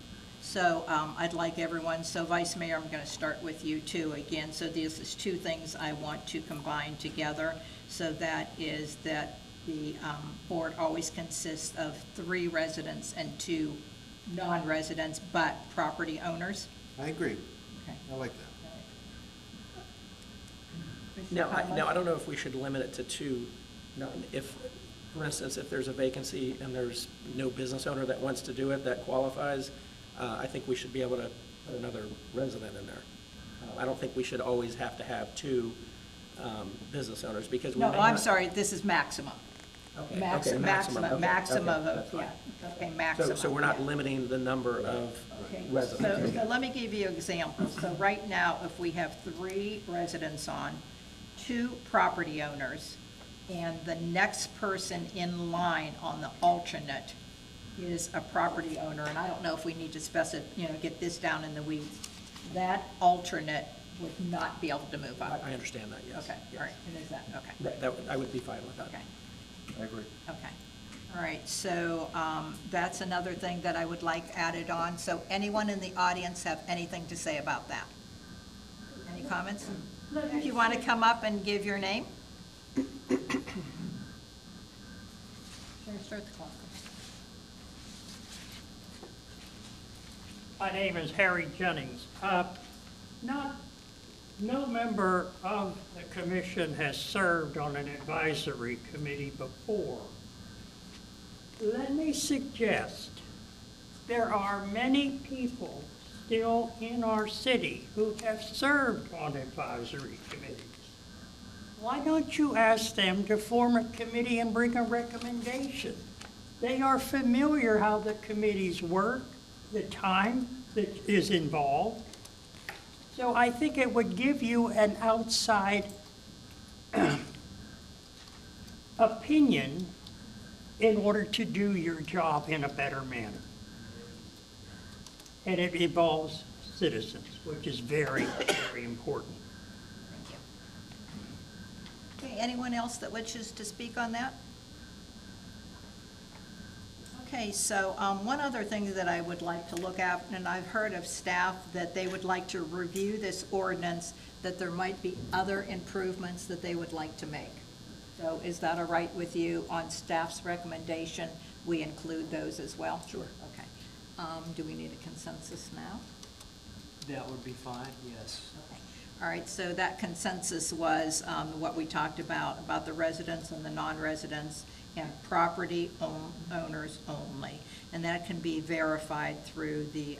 So I'd like everyone, so Vice Mayor, I'm going to start with you too again. So this is 2 things I want to combine together. So that is that the board always consists of 3 residents and 2 non-residents, but property owners. I agree. Okay. I like that. Now, I don't know if we should limit it to 2. If, for instance, if there's a vacancy and there's no business owner that wants to do it, that qualifies, I think we should be able to put another resident in there. I don't think we should always have to have 2 business owners, because we No, may I'm not- sorry, this is maximum. Okay, Maximum, okay, maximum okay, of, that's fine. yeah, okay, maximum. So we're not yeah. limiting the number of Okay, residents. so let me give you examples. So right now, if we have 3 residents on, 2 property owners, and the next person in line on the alternate is a property owner, and I don't know if we need to get this down in the weeds, that alternate would not be able to move up. I understand that, yes. Okay, yes. all right, and is that, okay. I would be fine with that. Okay. I agree. Okay, all right, so that's another thing that I would like added on. So anyone in the audience have anything to say about that? Any comments? If you want to come up and give your name? Sure, start the clock. My name is Harry Jennings. No member of the commission has served on an advisory committee before. Let me suggest there are many people still in our city who have served on advisory committees. Why don't you ask them to form a committee and bring a recommendation? They are familiar how the committees work, the time that is involved. So I think it would give you an outside opinion in order to do your job in a better manner. And it involves citizens, which is very, very important. Thank you. Okay, anyone else that wishes to speak on that? Okay, so one other thing that I would like to look at, and I've heard of staff that they would like to review this ordinance, that there might be other improvements that they would like to make. So is that all right with you? On staff's recommendation, we include those as well? Sure. Okay. Do we need a consensus now? That would be fine, yes. Okay. All right, so that consensus was what we talked about the residents and the non-residents and property owners only. And that can be verified through the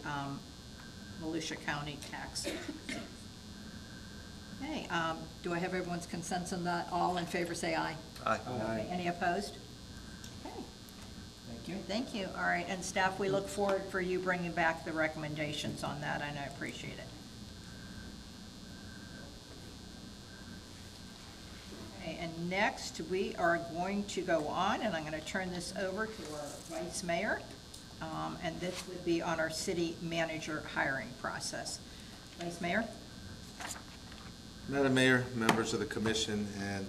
Volusia County tax. Okay, do I have everyone's consent on that? All in favor, say aye. Aye. Okay, any opposed? Okay, Thank you. thank you. All right, and staff, we look forward for you bringing back the recommendations on that, and I appreciate it. Okay, and next, we are going to go on, and I'm going to turn this over to our vice mayor, and this would be on our city manager hiring process. Vice Mayor? Madam Mayor, members of the commission, and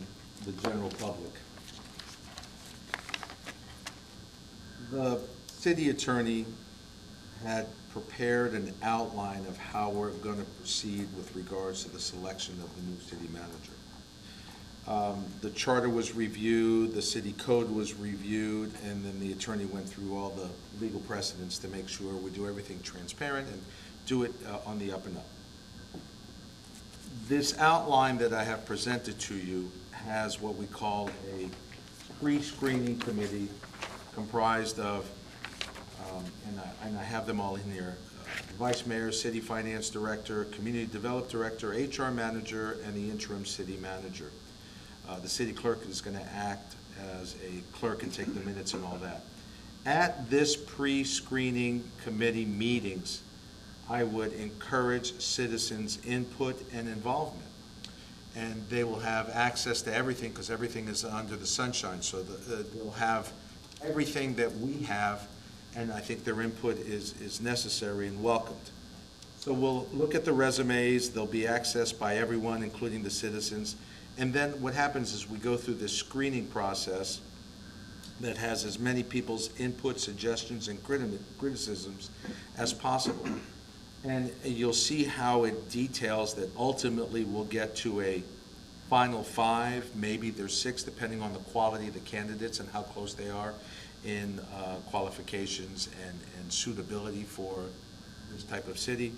the general public. The city attorney had prepared an outline of how we're going to proceed with regards to the selection of the new city manager. The charter was reviewed, the city code was reviewed, and then the attorney went through all the legal precedents to make sure we do everything transparent and do it on the up and up. This outline that I have presented to you has what we call a pre-screening committee comprised of, and I have them all in here, Vice Mayor, City Finance Director, Community Development Director, HR Manager, and the Interim City Manager. The City Clerk is going to act as a clerk and take the minutes and all that. At this pre-screening committee meetings, I would encourage citizens' input and involvement. And they will have access to everything because everything is under the sunshine. So they'll have everything that we have, and I think their input is necessary and welcomed. So we'll look at the resumes. They'll be accessed by everyone, including the citizens. And then what happens is we go through this screening process that has as many people's input, suggestions, and criticisms as possible. And you'll see how it details that ultimately we'll get to a final 5, maybe there's 6, depending on the quality of the candidates and how close they are in qualifications and suitability for this type of city.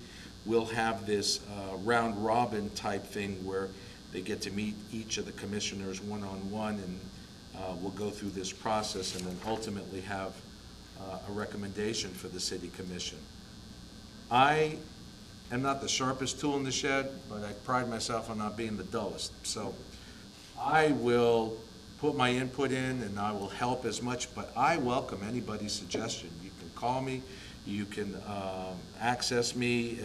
We'll have this round robin type thing where they get to meet each of the commissioners one-on-one, and we'll go through this process and then ultimately have a recommendation for the city commission. I am not the sharpest tool in the shed, but I pride myself on not being the dullest. So I will put my input in and I will help as much, but I welcome anybody's suggestion. You can call me, you can access me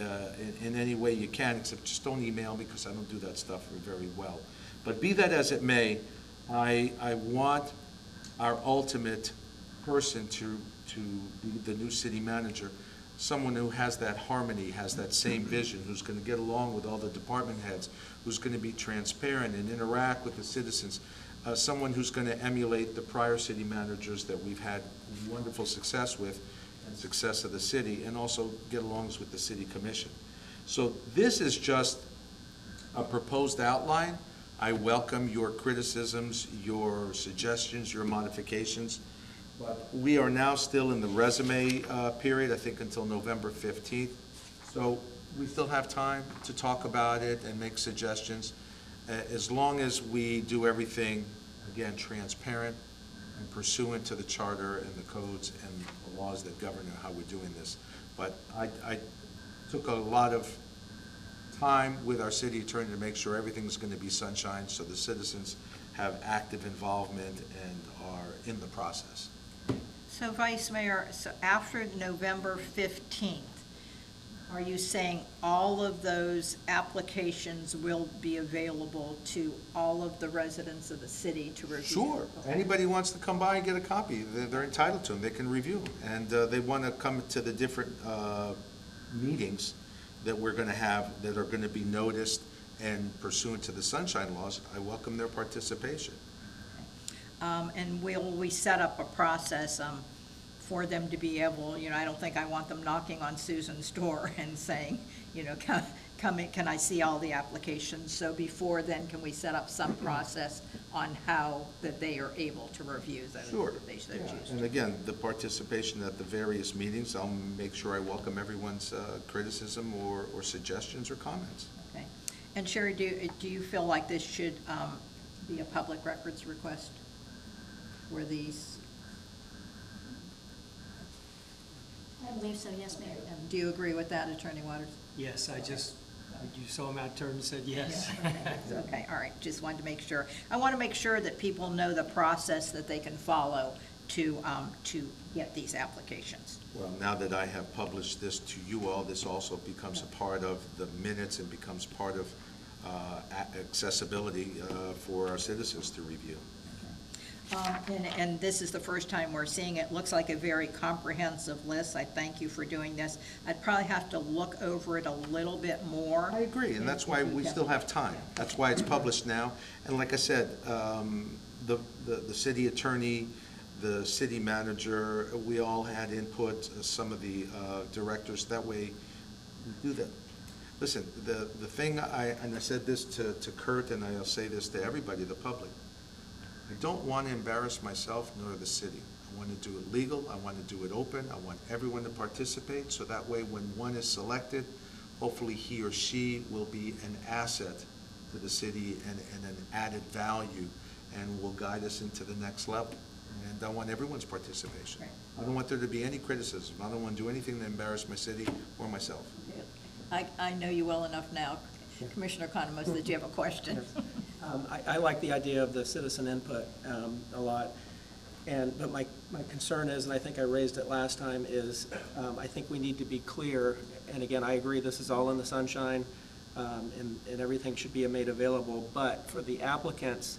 in any way you can, except just don't email me because I don't do that stuff very well. But be that as it may, I want our ultimate person to be the new city manager, someone who has that harmony, has that same vision, who's going to get along with all the department heads, who's going to be transparent and interact with the citizens, someone who's going to emulate the prior city managers that we've had wonderful success with and success of the city, and also get along with the city commission. So this is just a proposed outline. I welcome your criticisms, your suggestions, your modifications. But we are now still in the resume period, I think until November 15th. So we still have time to talk about it and make suggestions. As long as we do everything, again, transparent and pursuant to the charter and the codes and the laws that govern how we're doing this. But I took a lot of time with our city attorney to make sure everything's going to be sunshine so the citizens have active involvement and are in the process. So Vice Mayor, so after November 15th, are you saying all of those applications will be available to all of the residents of the city to review? Sure. Anybody who wants to come by and get a copy, they're entitled to them. They can review them. And they want to come to the different meetings that we're going to have that are going to be noticed and pursuant to the sunshine laws. I welcome their participation. And will we set up a process for them to be able, I don't think I want them knocking on Susan's door and saying, come in, can I see all the applications? So before then, can we set up some process on how that they are able to review those? Sure. If they so choose And to? again, the participation at the various meetings, I'll make sure I welcome everyone's criticism or suggestions or comments. Okay. And Sherry, do you feel like this should be a public records request for these? I believe so, yes, Mayor. Do you agree with that, Attorney Waters? Yes, I just You saw him out, turned and said yes. Okay, all right, just wanted to make sure. I want to make sure that people know the process that they can follow to get these applications. Well, now that I have published this to you all, this also becomes a part of the minutes and becomes part of accessibility for our citizens to review. And this is the first time we're seeing it. Looks like a very comprehensive list. I thank you for doing this. I'd probably have to look over it a little bit more. I agree, and that's why we still have time. That's why it's published now. And like I said, the city attorney, the city manager, we all had input, some of the directors. That way, we do that. Listen, the thing, and I said this to Kurt, and I'll say this to everybody, the public, I don't want to embarrass myself nor the city. I want to do it legal, I want to do it open, I want everyone to participate, so that way when one is selected, hopefully he or she will be an asset to the city and an added value and will guide us into the next level. And I want everyone's participation. Right. I don't want there to be any criticism. I don't want to do anything to embarrass my city or myself. I know you well enough now, Commissioner Economos, that you have a question. I like the idea of the citizen input a lot, but my concern is, and I think I raised it last time, is I think we need to be clear, and again, I agree this is all in the sunshine, and everything should be made available, but for the applicants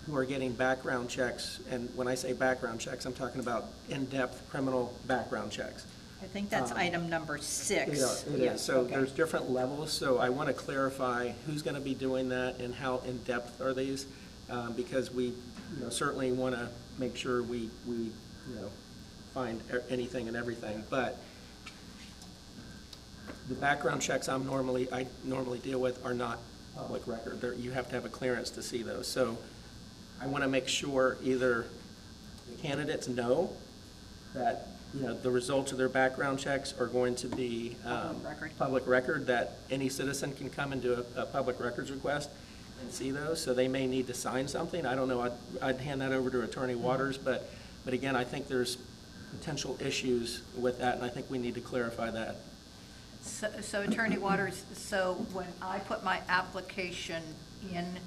who are getting background checks, and when I say background checks, I'm talking about in-depth criminal background checks. I think that's item number 6. It is. So there's different levels, so I want to clarify who's going to be doing that and how in-depth are these, because we certainly want to make sure we find anything and everything, but the background checks I normally deal with are not public record. You have to have a clearance to see those. So I want to make sure either the candidates know that the results of their background checks are going to be public record, that any citizen can come and do a public records request and see those. So they may need to sign something. I don't know. I'd hand that over to Attorney Waters, but again, I think there's potential issues with that, and I think we need to clarify that. So Attorney Waters, so when I put my application in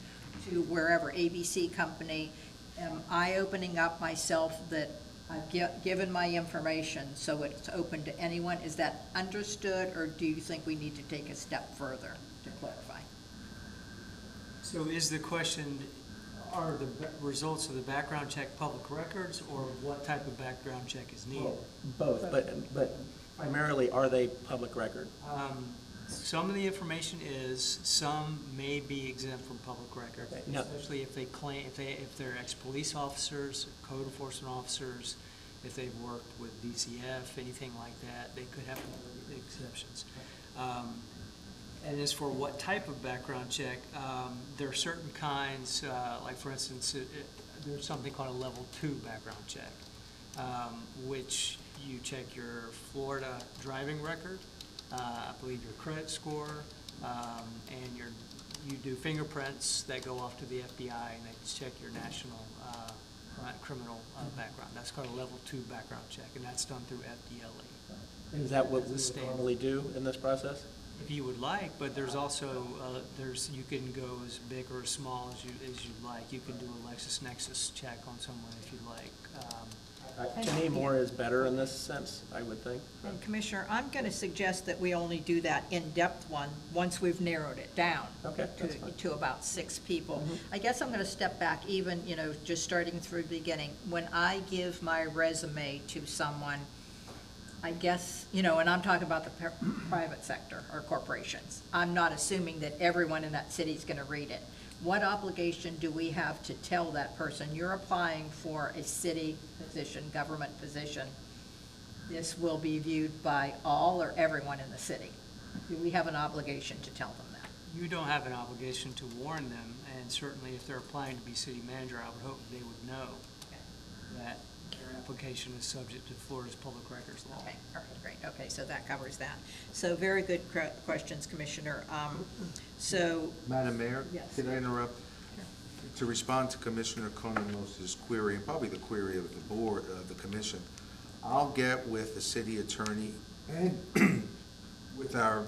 to wherever, ABC company, am I opening up myself that I've given my information so it's open to anyone? Is that understood, or do you think we need to take a step further to clarify? So is the question, are the results of the background check public records, or what type of background check is needed? Both, but primarily, are they public record? Some of the information is, some may be exempt from public record, especially if they claim, if they're ex-police officers, code enforcement officers, if they've worked with DCF, anything like that, they could have exceptions. And as for what type of background check, there are certain kinds, like for instance, there's something called a level 2 background check, which you check your Florida driving record, I believe your credit score, and you do fingerprints that go off to the FBI, and they check your national criminal background. That's called a level 2 background check, and that's done through FDLE. Is that what we normally do in this process? If you would like, but there's also, you can go as big or as small as you like. You can do a LexisNexis check on someone if you'd like. To me, more is better in this sense, I would think. And Commissioner, I'm going to suggest that we only do that in-depth one once we've narrowed it down to about 6 people. I guess I'm going to step back even, just starting through the beginning. When I give my resume to someone, I guess, and I'm talking about the private sector or corporations. I'm not assuming that everyone in that city is going to read it. What obligation do we have to tell that person, you're applying for a city position, government position, this will be viewed by all or everyone in the city? Do we have an obligation to tell them that? You don't have an obligation to warn them, and certainly if they're applying to be city manager, I would hope they would know that their application is subject to Florida's public records law. Okay, all right, great. Okay, so that covers that. So very good questions, Commissioner. Madam Mayor, Yes. can I interrupt? Sure. To respond to Commissioner Konomos' query, and probably the query of the board, the commission, I'll get with the city attorney and with our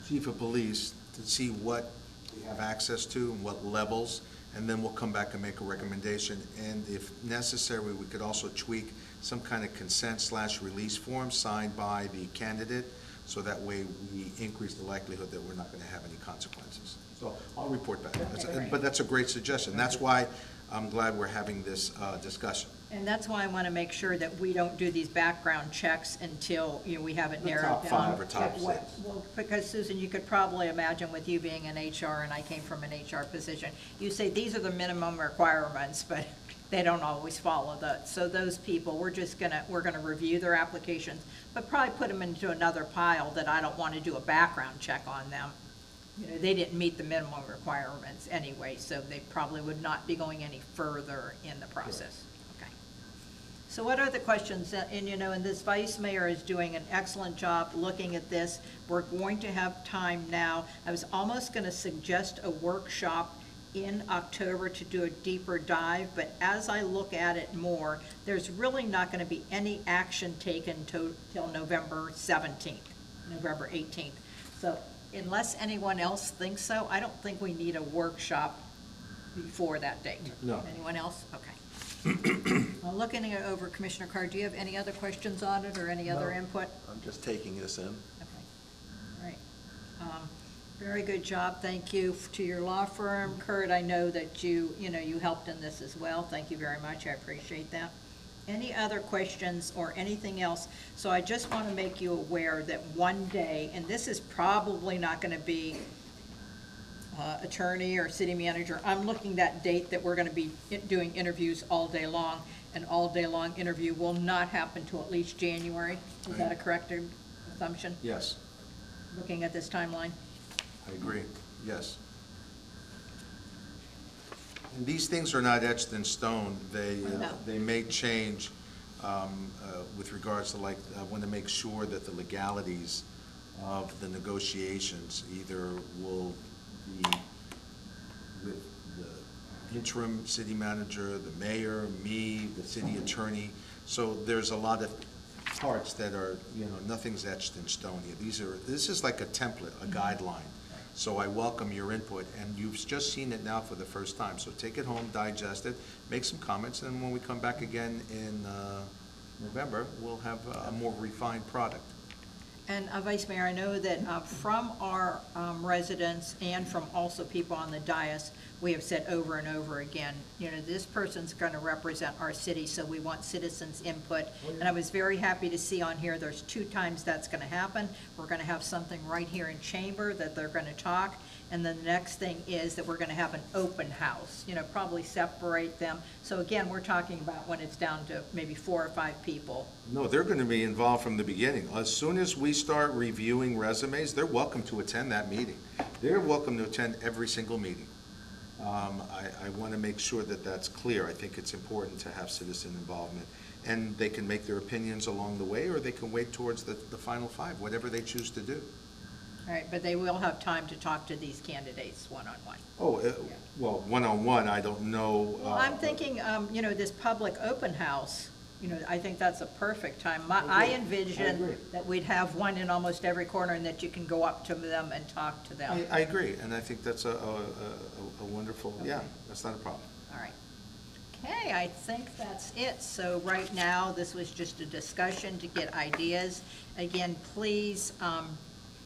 chief of police to see what we have access to and what levels, and then we'll come back and make a recommendation. And if necessary, we could also tweak some kind of consent/release form signed by the candidate, so that way we increase the likelihood that we're not going to have any consequences. So I'll report back. But that's a great suggestion. That's why I'm glad we're having this discussion. And that's why I want to make sure that we don't do these background checks until, we have it narrowed down. Top 5 or top 6. Well, because Susan, you could probably imagine with you being in HR, and I came from an HR position, you say these are the minimum requirements, but they don't always follow that. So those people, we're gonna review their applications, but probably put them into another pile that I don't want to do a background check on them. They didn't meet the minimum requirements anyway, so they probably would not be going any further in the process. Okay. So what are the questions? And this vice mayor is doing an excellent job looking at this. We're going to have time now. I was almost going to suggest a workshop in October to do a deeper dive, but as I look at it more, there's really not going to be any action taken till November 17th, November 18th. So unless anyone else thinks so, I don't think we need a workshop before that date. No. Anyone else? Okay. Well, looking it over, Commissioner Carr, do you have any other questions on it or any other input? I'm just taking this in. Okay. All right. Very good job. Thank you to your law firm. Kurt, I know that you helped in this as well. Thank you very much. I appreciate that. Any other questions or anything else? So I just want to make you aware that one day, and this is probably not going to be attorney or city manager, I'm looking that date that we're going to be doing interviews all day long. An all day long interview will not happen till at least January. Is that a correct assumption? Yes, Looking at this timeline? I agree, yes. And these things are not etched in stone. They may change with regards to, like, I want to make sure that the legalities of the negotiations either will be with the interim city manager, the mayor, me, the city attorney. So there's a lot of parts that are, nothing's etched in stone here. This is like a template, a guideline. So I welcome your input, and you've just seen it now for the first time. So take it home, digest it, make some comments, and when we come back again in November, we'll have a more refined product. And Vice Mayor, I know that from our residents and from also people on the dais, we have said over and over again, this person's going to represent our city, so we want citizens' input. And I was very happy to see on here, there's 2 times that's going to happen. We're going to have something right here in chamber that they're going to talk. And then the next thing is that we're going to have an open house, probably separate them. So again, we're talking about when it's down to maybe 4 or 5 people. No, they're going to be involved from the beginning. As soon as we start reviewing resumes, they're welcome to attend that meeting. They're welcome to attend every single meeting. I want to make sure that that's clear. I think it's important to have citizen involvement. And they can make their opinions along the way, or they can wait towards the final 5, whatever they choose to do. All right, but they will have time to talk to these candidates one-on-one. Oh, well, one-on-one, I don't know. Well, I'm thinking, this public open house, I think that's a perfect time. I envision that we'd have one in almost every corner and that you can go up to them and talk to them. I agree, and I think that's a wonderful, yeah, that's not a problem. All right. Okay, I think that's it. So right now, this was just a discussion to get ideas. Again, please,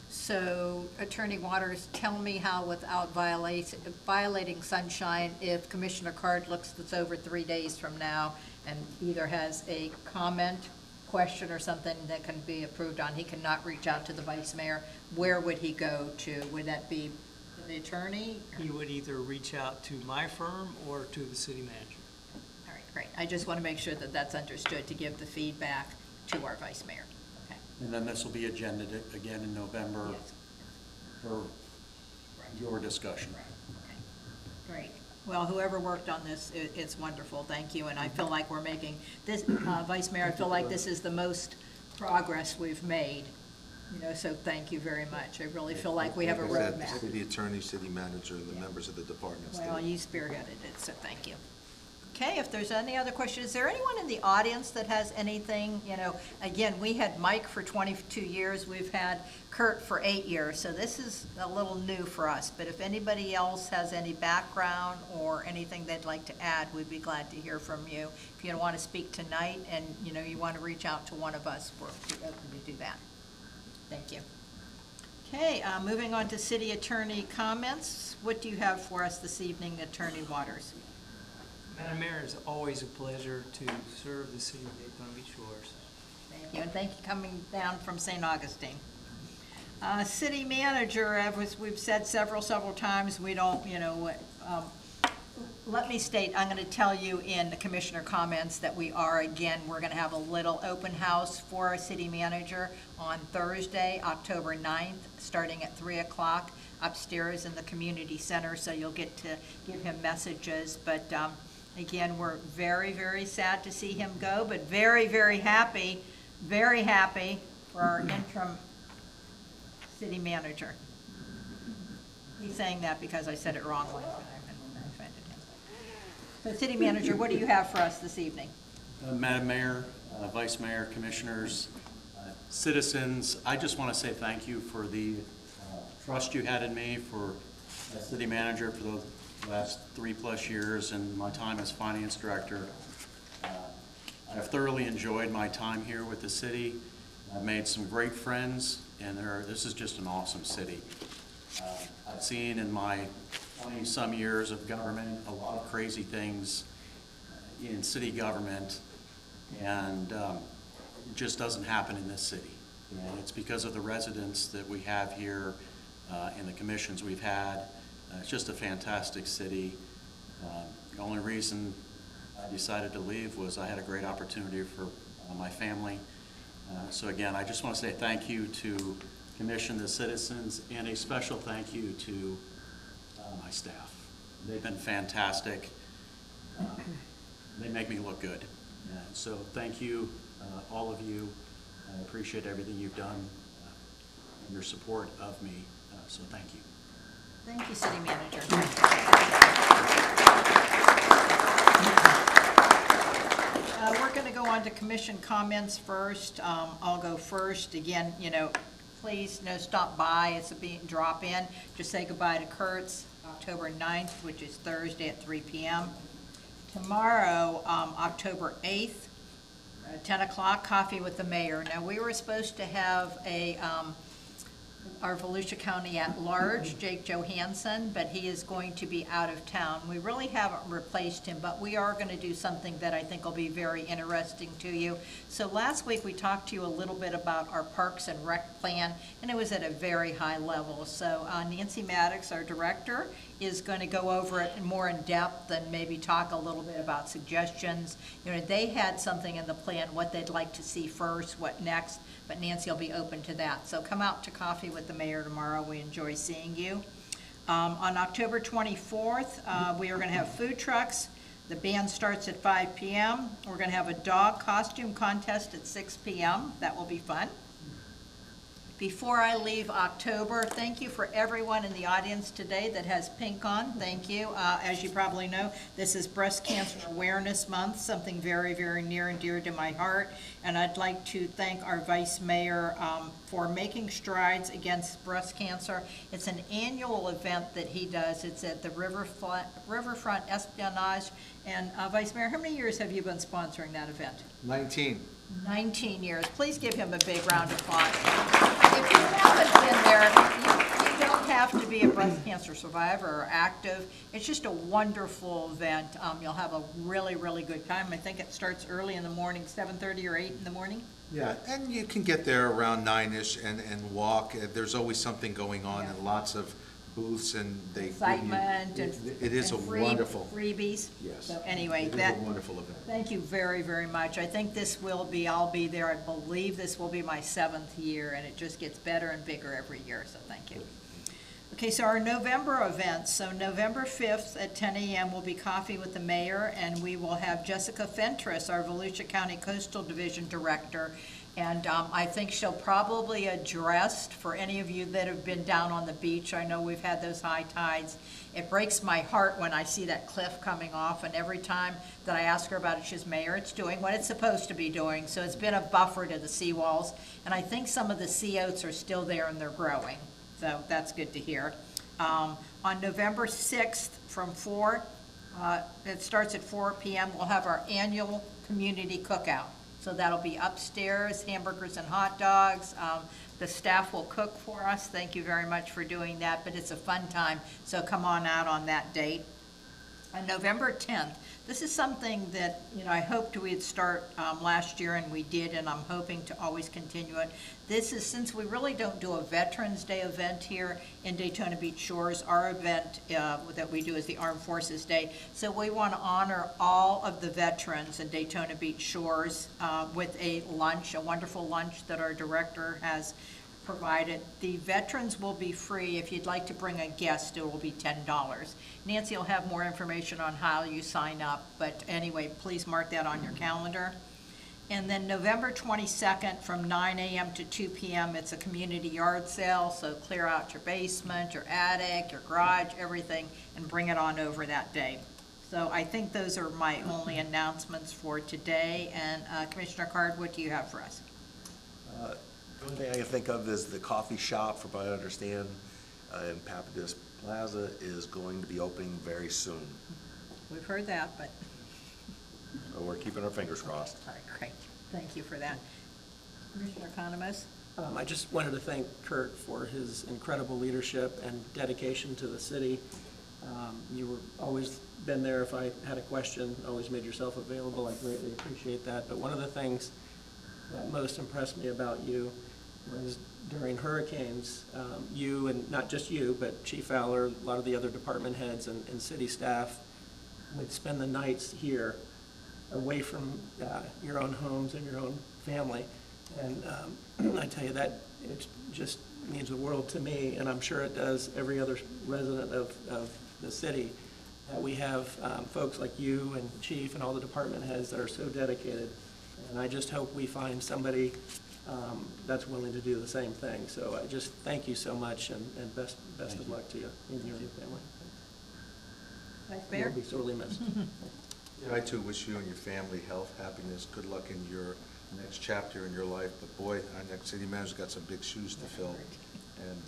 so Attorney Waters, tell me how without violating sunshine, if Commissioner Card looks this over 3 days from now and either has a comment, question, or something that can be approved on, he cannot reach out to the vice mayor, where would he go to? Would that be the attorney? He would either reach out to my firm or to the city manager. All right, great. I just want to make sure that that's understood to give the feedback to our vice mayor. Okay. And then this will be agended again in November for your discussion. Okay. Great. Well, whoever worked on this, it's wonderful. Thank you. And I feel like we're making this, Vice Mayor, I feel like this is the most progress we've made. So thank you very much. I really feel like we have a roadmap. City attorney, city manager, and the members of the departments. Well, you spearheaded it, so thank you. Okay, if there's any other questions, is there anyone in the audience that has anything, again, we had Mike for 22 years, we've had Kurt for 8 years, so this is a little new for us, but if anybody else has any background or anything they'd like to add, we'd be glad to hear from you. If you want to speak tonight and, you want to reach out to one of us, we're open to do that. Thank you. Okay, moving on to city attorney comments. What do you have for us this evening, Attorney Waters? Madam Mayor, it's always a pleasure to serve the city of Daytona Beach Shores. Thank you, and thank you coming down from St. Augustine. City manager, as we've said several times, we don't, let me state, I'm going to tell you in the commissioner comments that we're going to have a little open house for our city manager on Thursday, October 9th, starting at 3 o'clock upstairs in the community center, so you'll get to give him messages. But again, we're very, very sad to see him go, but very, very happy for our interim city manager. He's saying that because I said it wrong last time and I offended him. So city manager, what do you have for us this evening? Madam Mayor, Vice Mayor, Commissioners, citizens, I just want to say thank you for the trust you had in me for as city manager for the last 3+ years and my time as finance director. I have thoroughly enjoyed my time here with the city. I've made some great friends, and this is just an awesome city. I've seen in my 20-some years of government a lot of crazy things in city government, and it just doesn't happen in this city. And it's because of the residents that we have here and the commissions we've had. It's just a fantastic city. The only reason I decided to leave was I had a great opportunity for my family. So again, I just want to say thank you to Commission, the citizens, and a special thank you to my staff. They've been fantastic. They make me look good. So thank you, all of you. I appreciate everything you've done and your support of me. So thank you. Thank you, city manager. We're going to go on to commission comments first. I'll go first. Again, please stop by. It's a drop in. Just say goodbye to Kurt's, October 9th, which is Thursday at 3 p.m. Tomorrow, October 8th, 10 o'clock, coffee with the mayor. Now, we were supposed to have our Volusia County at-large, Jake Johansson, but he is going to be out of town. We really haven't replaced him, but we are going to do something that I think will be very interesting to you. So last week we talked to you a little bit about our Parks and Rec plan, and it was at a very high level. So Nancy Maddox, our director, is going to go over it more in depth and maybe talk a little bit about suggestions. They had something in the plan, what they'd like to see first, what next, but Nancy will be open to that. So come out to coffee with the mayor tomorrow. We enjoy seeing you. On October 24th, we are going to have food trucks. The band starts at 5 p.m. We're going to have a dog costume contest at 6 p.m. That will be fun. Before I leave October, thank you for everyone in the audience today that has pink on. Thank you. As you probably know, this is Breast Cancer Awareness Month, something very, very near and dear to my heart. And I'd like to thank our Vice Mayor for making strides against breast cancer. It's an annual event that he does. It's at the Riverfront Espionage. And Vice Mayor, how many years have you been sponsoring that event? 19. 19 years. Please give him a big round of applause. If you haven't been there, you don't have to be a breast cancer survivor or active. It's just a wonderful event. You'll have a really, really good time. I think it starts early in the morning, 7:30 or 8 in the morning. Yeah, and you can get there around 9-ish and walk. There's always something going on and lots of booths, and they excitement it is a wonderful freebies. Yes. So anyway, it is a wonderful event. Thank you very, very much. I think this will be. I'll be there. I believe this will be my 7th year, and it just gets better and bigger every year. So thank you. Okay, so our November events. So November 5th at 10 a.m. will be coffee with the mayor, and we will have Jessica Fentress, our Volusia County Coastal Division Director, And I think she'll probably address, for any of you that have been down on the beach, I know we've had those high tides. It breaks my heart when I see that cliff coming off, and every time that I ask her about it, she says, Mayor, it's doing what it's supposed to be doing. So it's been a buffer to the seawalls, and I think some of the sea oats are still there and they're growing. So that's good to hear. On November 6th from 4, it starts at 4 p.m., we'll have our annual community cookout. So that'll be upstairs, hamburgers and hot dogs. The staff will cook for us. Thank you very much for doing that, but it's a fun time, so come on out on that date. On November 10th, this is something that, I hoped we'd start last year, and we did, and I'm hoping to always continue it. This is, since we really don't do a Veterans Day event here in Daytona Beach Shores, our event that we do is the Armed Forces Day. So we want to honor all of the veterans in Daytona Beach Shores with a lunch, a wonderful lunch that our director has provided. The veterans will be free. If you'd like to bring a guest, it will be $10. Nancy will have more information on how you sign up, but anyway, please mark that on your calendar. And then November 22nd from 9 a.m. to 2 p.m., it's a community yard sale, so clear out your basement, your attic, your garage, everything, and bring it on over that day. So I think those are my only announcements for today. And Commissioner Card, what do you have for us? The only thing I can think of is the coffee shop, from what I understand, in Papadis Plaza is going to be opening very soon. We've heard that, but. So we're keeping our fingers crossed. All right, great. Thank you for that. Commissioner Economos? I just wanted to thank Kurt for his incredible leadership and dedication to the city. You were always been there if I had a question, always made yourself available. I greatly appreciate that. But one of the things that most impressed me about you was during hurricanes, you, and not just you, but Chief Fowler, a lot of the other department heads and city staff would spend the nights here away from your own homes and your own family. And I tell you, that it just means the world to me, and I'm sure it does every other resident of the city, that we have folks like you and Chief and all the department heads that are so dedicated. And I just hope we find somebody that's willing to do the same thing. So I just thank you so much, and best of luck to you and your family. Vice Mayor? You'll be sorely missed. Yeah, I too wish you and your family health, happiness, good luck in your next chapter in your life. But boy, our next city manager's got some big shoes to fill. And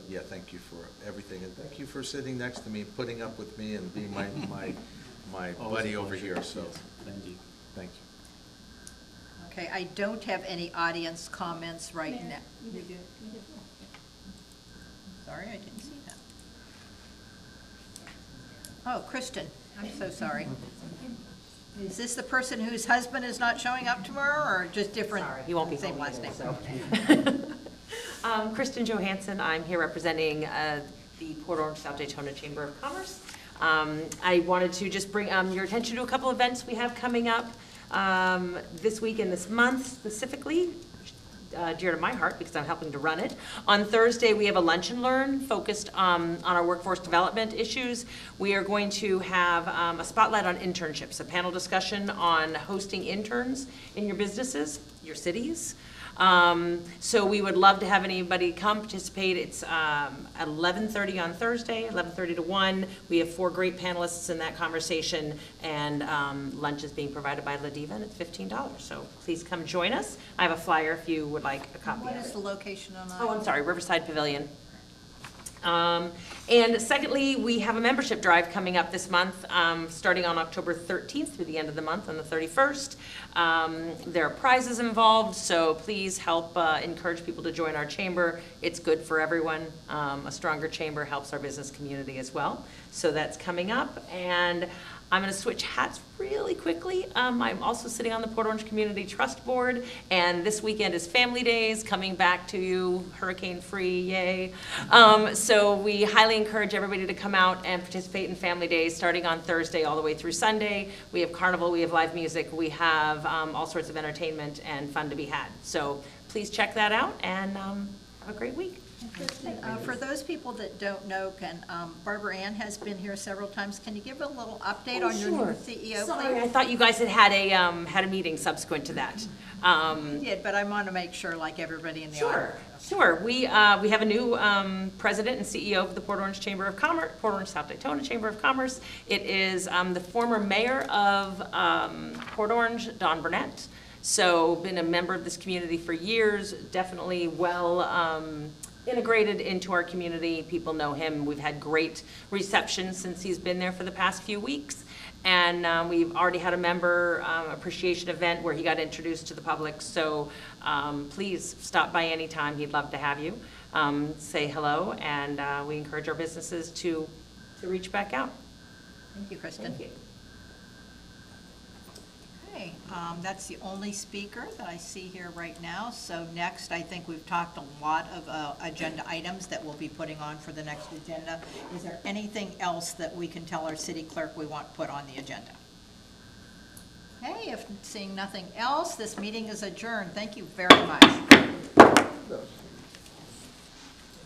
yeah, thank you for everything, and thank you for sitting next to me, putting up with me, and being my buddy over here. So Thank you. thank you. Okay, I don't have any audience comments right now. You do. Sorry, I didn't see that. Oh, Kristen, I'm so sorry. Is this the person whose husband is not showing up tomorrow, or just different? Sorry, he won't be same home last either, name? so. Kristen Johansson, I'm here representing the Port Orange South Daytona Chamber of Commerce. I wanted to just bring your attention to a couple events we have coming up this week and this month specifically, dear to my heart because I'm helping to run it. On Thursday, we have a lunch and learn focused on our workforce development issues. We are going to have a spotlight on internships, a panel discussion on hosting interns in your businesses, your cities. So we would love to have anybody come participate. It's at 11:30 on Thursday, 11:30 to 1. We have 4 great panelists in that conversation, and lunch is being provided by La Diva, and it's $15. So please come join us. I have a flyer if you would like a copy What of is it. the location on that? Oh, I'm sorry, Riverside Pavilion. And secondly, we have a membership drive coming up this month, starting on October 13th through the end of the month on the 31st. There are prizes involved, so please help encourage people to join our chamber. It's good for everyone. A stronger chamber helps our business community as well. So that's coming up. And I'm going to switch hats really quickly. I'm also sitting on the Port Orange Community Trust Board, and this weekend is Family Days, coming back to you, hurricane-free, yay. So we highly encourage everybody to come out and participate in Family Days, starting on Thursday all the way through Sunday. We have carnival, we have live music, we have all sorts of entertainment and fun to be had. So please check that out, and have a great week. Kristen, for those people that don't know, Barbara Ann has been here several times. Can you give a little update on your new CEO, Sorry, I please? thought you guys had a meeting subsequent to that. We did, but I want to make sure, like everybody in the audience. Sure. We have a new president and CEO of the Port Orange Chamber of Commerce, Port Orange South Daytona Chamber of Commerce. It is the former mayor of Port Orange, Don Burnett. So been a member of this community for years, definitely well integrated into our community. People know him. We've had great reception since he's been there for the past few weeks. And we've already had a member appreciation event where he got introduced to the public. So please stop by anytime. He'd love to have you. Say hello, and we encourage our businesses to reach back out. Thank you, Kristen. Thank you. Okay, that's the only speaker that I see here right now. So next, I think we've talked a lot of agenda items that we'll be putting on for the next agenda. Is there anything else that we can tell our city clerk we want put on the agenda? Okay, if seeing nothing else, this meeting is adjourned. Thank you very much.